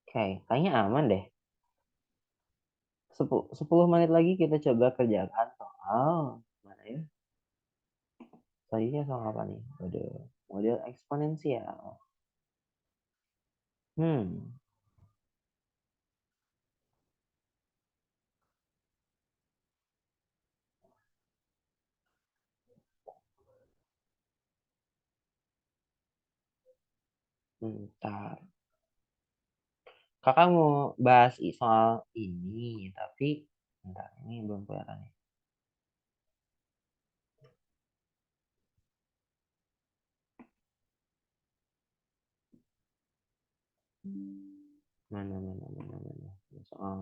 Oke, kayaknya aman deh. 10 menit lagi kita coba kerjakan soal mana ya? Tadinya soal apa nih? Waduh, model eksponensial. Hmm, bentar. Kakak mau bahas soal ini, tapi bentar, ini belum kelihatan nih. Mana.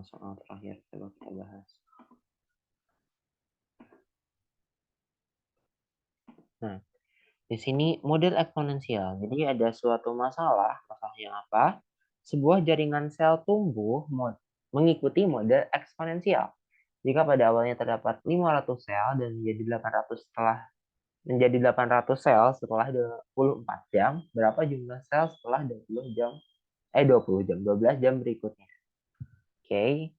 Soal terakhir coba kita bahas. Nah, di sini model eksponensial. Jadi ada suatu masalahnya apa? Sebuah jaringan sel tumbuh mengikuti model eksponensial. Jika pada awalnya terdapat 500 sel dan menjadi 800 sel setelah 24 jam, berapa jumlah sel setelah 12 jam berikutnya. Oke.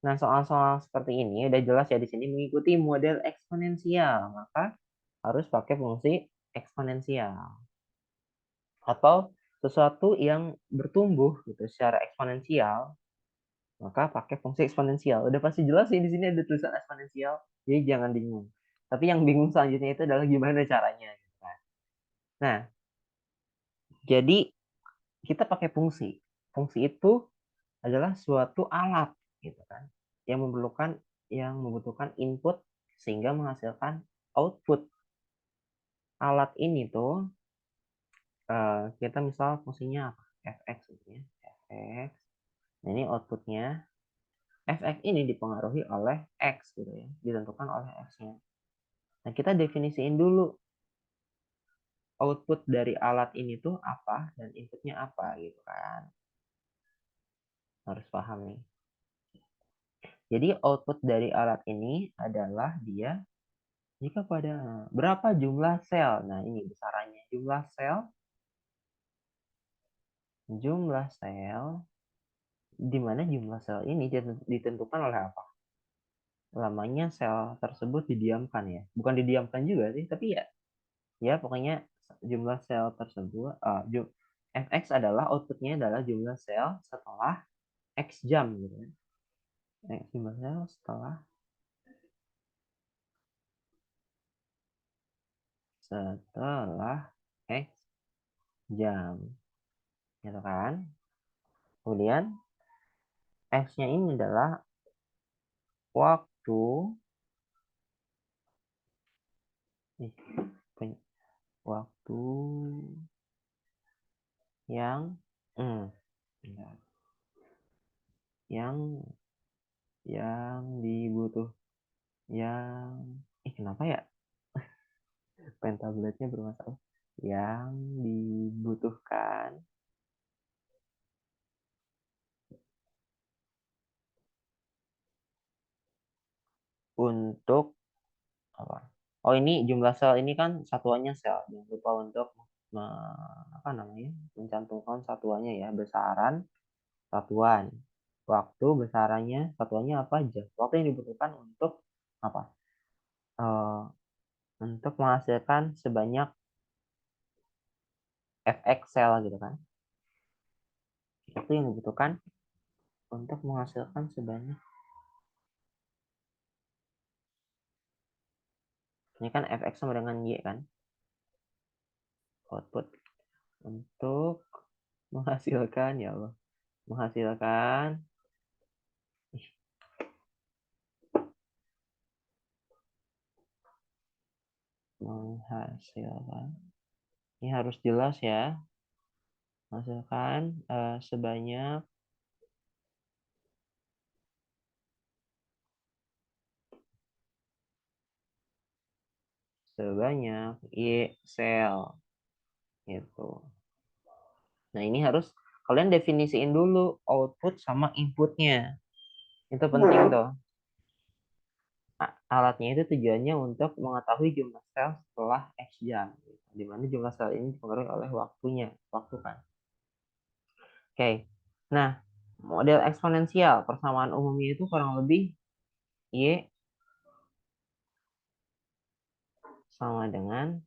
Nah, soal-soal seperti ini udah jelas ya di sini mengikuti model eksponensial, maka harus pakai fungsi eksponensial atau sesuatu yang bertumbuh gitu secara eksponensial, maka pakai fungsi eksponensial. Udah pasti jelas sih di sini ada tulisan eksponensial, jadi jangan bingung. Tapi yang bingung selanjutnya itu adalah gimana caranya gitu kan. Nah, jadi kita pakai fungsi. Fungsi itu adalah suatu alat gitu kan yang membutuhkan input sehingga menghasilkan output. Alat ini tuh kita misal fungsinya apa? Fx gitu ya. Fx. Nah, ini outputnya. Fx ini dipengaruhi oleh x gitu ya. Ditentukan oleh x-nya. Nah, kita definisiin dulu output dari alat ini tuh apa dan inputnya apa gitu kan. Harus paham nih. Jadi output dari alat ini adalah dia jika pada berapa jumlah sel. Nah, ini besarannya. Jumlah sel di mana jumlah sel ini ditentukan oleh apa? Lamanya sel tersebut didiamkan ya. Bukan didiamkan juga sih, tapi ya ya pokoknya jumlah sel tersebut fx adalah outputnya adalah jumlah sel setelah x jam gitu ya. Jumlah sel setelah x jam gitu kan. Kemudian x-nya ini adalah waktu waktu yang hmm, yang dibutuh yang kenapa ya pentabletnya bermasalah yang dibutuhkan untuk apa? Oh, ini jumlah sel ini kan satuannya sel. Jangan lupa untuk apa namanya? Mencantumkan satuannya ya, besaran satuan. Waktu besarannya satuannya apa aja? Waktu yang dibutuhkan untuk apa? Eh, untuk menghasilkan sebanyak fx sel gitu kan. Waktu yang dibutuhkan untuk menghasilkan sebanyak ini kan fx sama dengan y kan. Output untuk menghasilkan ya Allah. Menghasilkan menghasilkan ini harus jelas ya. Menghasilkan sebanyak sebanyak Y sel gitu. Nah, ini harus kalian definisiin dulu output sama inputnya. Itu penting tuh. Alatnya itu tujuannya untuk mengetahui jumlah sel setelah X jam. Di mana jumlah sel ini dipengaruhi oleh waktunya. Waktu kan. Oke. Nah, model eksponensial persamaan umumnya itu kurang lebih Y sama dengan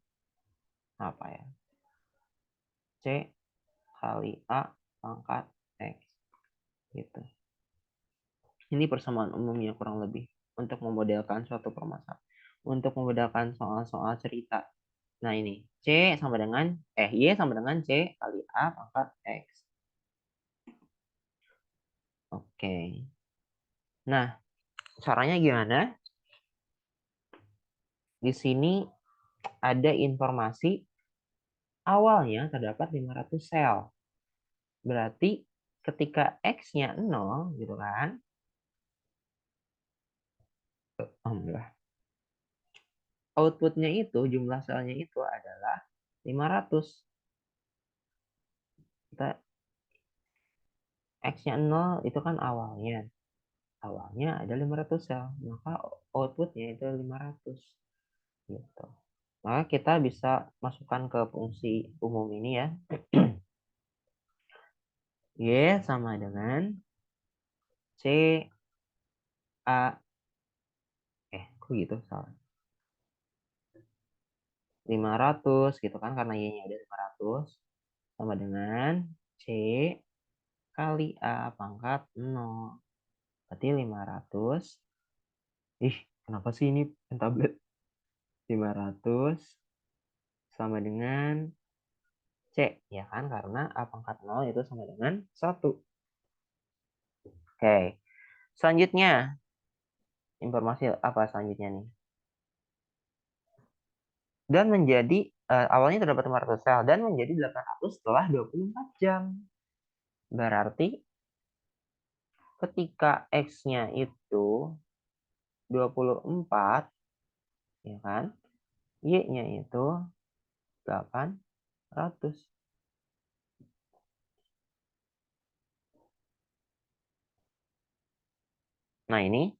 apa ya? C kali A pangkat X. Gitu. Ini persamaan umumnya kurang lebih untuk memodelkan suatu permasalahan. Untuk memodelkan soal-soal cerita. Nah, ini Y sama dengan C kali A pangkat X. Oke. Nah, caranya gimana? Di sini ada informasi awalnya terdapat 500 sel. Berarti ketika X-nya 0 gitu kan. Alhamdulillah. Outputnya itu, jumlah selnya itu adalah 500. Kita X-nya 0 itu kan awalnya. Awalnya ada 500 sel. Maka outputnya itu 500. Gitu. Maka kita bisa masukkan ke fungsi umum ini ya. Y sama dengan C A kok gitu salah. 500 gitu kan karena Y-nya udah 500 sama dengan C kali A pangkat 0. Berarti 500. Ih, kenapa sih ini tablet? 500 sama dengan C, ya kan? Karena A pangkat 0 itu sama dengan 1. Oke, selanjutnya. Informasi apa selanjutnya nih? Dan menjadi, awalnya terdapat 500 sel dan menjadi 800 setelah 24 jam. Berarti ketika X-nya itu 24, ya kan? Y-nya itu 800. Nah, ini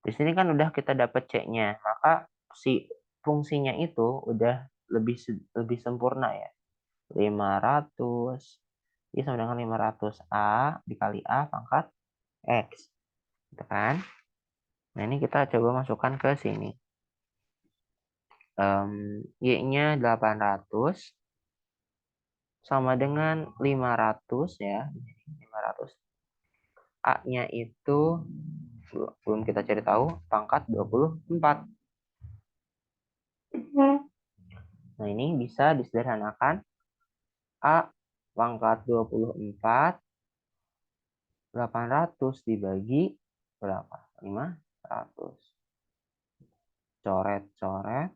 di sini kan udah kita dapat C-nya, maka si fungsinya itu udah lebih sempurna ya. 500 ini sama dengan 500 A dikali A pangkat X. Gitu kan? Nah, ini kita coba masukkan ke sini. Y-nya 800 sama dengan 500 ya. 500. A-nya itu belum kita cari tahu, pangkat 24. Nah, ini bisa disederhanakan. A pangkat 24, 800 dibagi berapa? 500. Coret-coret.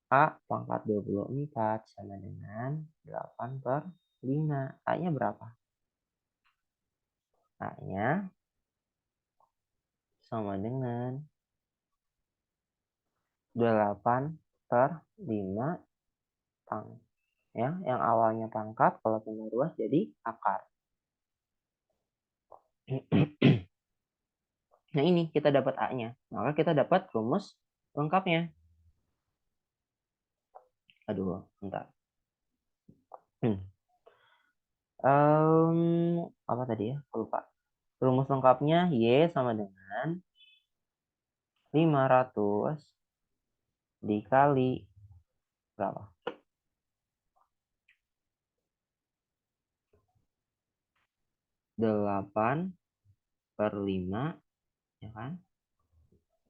A pangkat 24 sama dengan 8 per 5. A-nya berapa? A-nya sama dengan 8 per 5 pang. Ya, yang awalnya pangkat kalau pindah ruas jadi akar. Nah, ini kita dapat A-nya. Maka kita dapat rumus lengkapnya. Aduh, bentar. Apa tadi ya? Lupa. Rumus lengkapnya Y sama dengan 500 dikali berapa? 8 per 5, ya kan?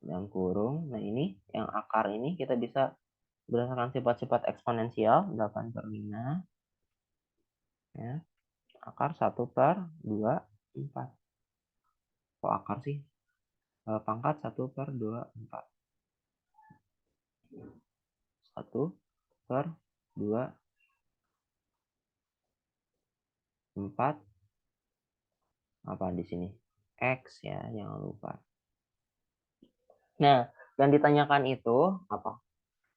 Dan kurung. Nah, ini yang akar ini kita bisa berdasarkan sifat-sifat eksponensial 8 per 5. Ya. Akar 1 per 2, 4. Kok akar sih? Pangkat 1 per 2, 4. 1 per 2, 4. Apa di sini? X ya, jangan lupa. Nah, yang ditanyakan itu apa?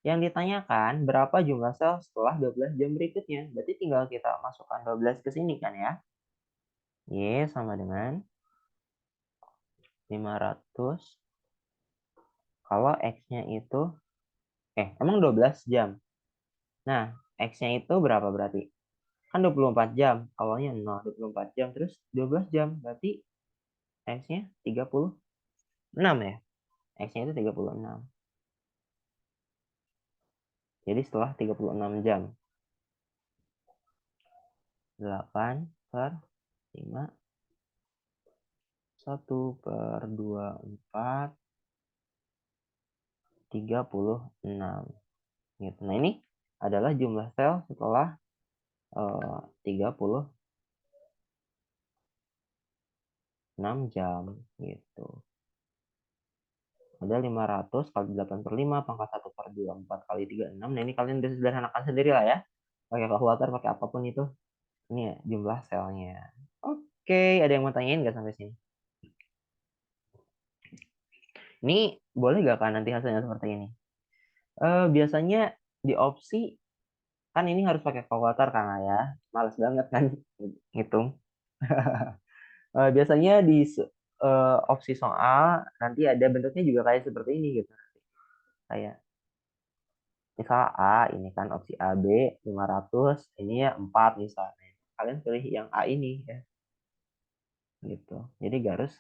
Yang ditanyakan berapa jumlah sel setelah 12 jam berikutnya. Berarti tinggal kita masukkan 12 ke sini kan ya. Y sama dengan 500. Kalau X-nya itu, emang 12 jam. Nah, X-nya itu berapa berarti? Kan 24 jam. Awalnya 0, 24 jam. Terus 12 jam. Berarti X-nya 36 ya. X-nya itu 36. Jadi setelah 36 jam. 8 per 5. 1/24. 36 gitu. Nah, ini adalah jumlah sel setelah 36 jam gitu. Ada 500 kali 8/5 pangkat 1/2 4 kali 3 6. Nah, ini kalian bisa sederhanakan sendiri lah ya. Pakai kalkulator, pakai apapun itu. Ini ya jumlah selnya. Oke, ada yang mau tanyain nggak sampai sini? Ini boleh nggak kan nanti hasilnya seperti ini? Biasanya di opsi kan ini harus pakai kalkulator kan ya. Males banget kan ngitung. Biasanya di opsi soal nanti ada bentuknya juga kayak seperti ini gitu. Kayak misal A ini kan opsi A, B 500, ini ya 4 misalnya. Kalian pilih yang A ini ya gitu. Jadi gak harus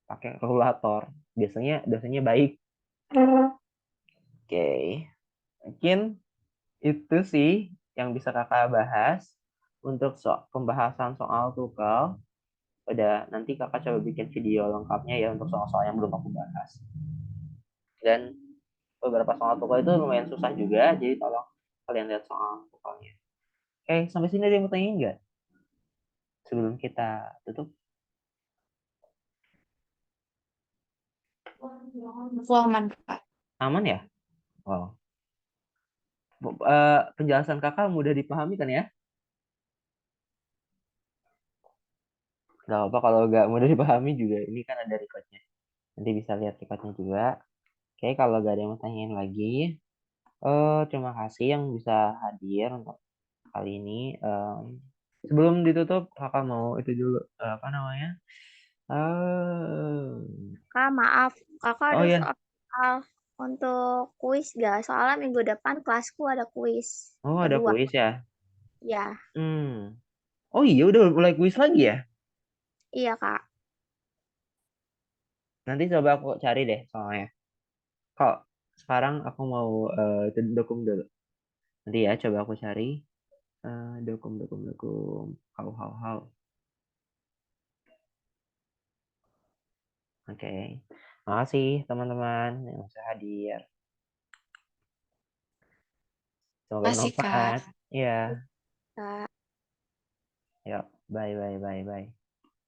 pakai kalkulator. Biasanya baik. Oke, mungkin itu sih yang bisa kakak bahas untuk pembahasan soal tukal. Udah, nanti kakak coba bikin video lengkapnya ya untuk soal-soal yang belum aku bahas. Dan beberapa soal tukal itu lumayan susah juga, jadi tolong kalian lihat soal tukalnya. Oke, sampai sini ada yang mau tanyain nggak? Sebelum kita tutup, Aku aman, Kak. aman ya? Wow. Penjelasan kakak mudah dipahami kan ya? Gak apa kalau nggak mudah dipahami juga, ini kan ada recordnya. Nanti bisa lihat recordnya juga. Oke, kalau gak ada yang mau tanyain lagi, terima kasih yang bisa hadir untuk kali ini. Sebelum ditutup, kakak mau itu dulu, apa namanya? Eh, Kak, maaf, kakak oh ada ya, soal untuk kuis gak? Soalnya minggu depan kelasku ada kuis oh ada kedua. kuis ya. Ya, Hmm. Oh iya, udah mulai kuis lagi ya. iya Kak. Nanti coba aku cari deh soalnya. Kok sekarang aku mau dokum dulu. Nanti ya coba aku cari dokum. How. Oke. Makasih teman-teman yang sudah hadir. Semoga Kasih, Kak. bermanfaat. Ya, Kak. yuk. Bye.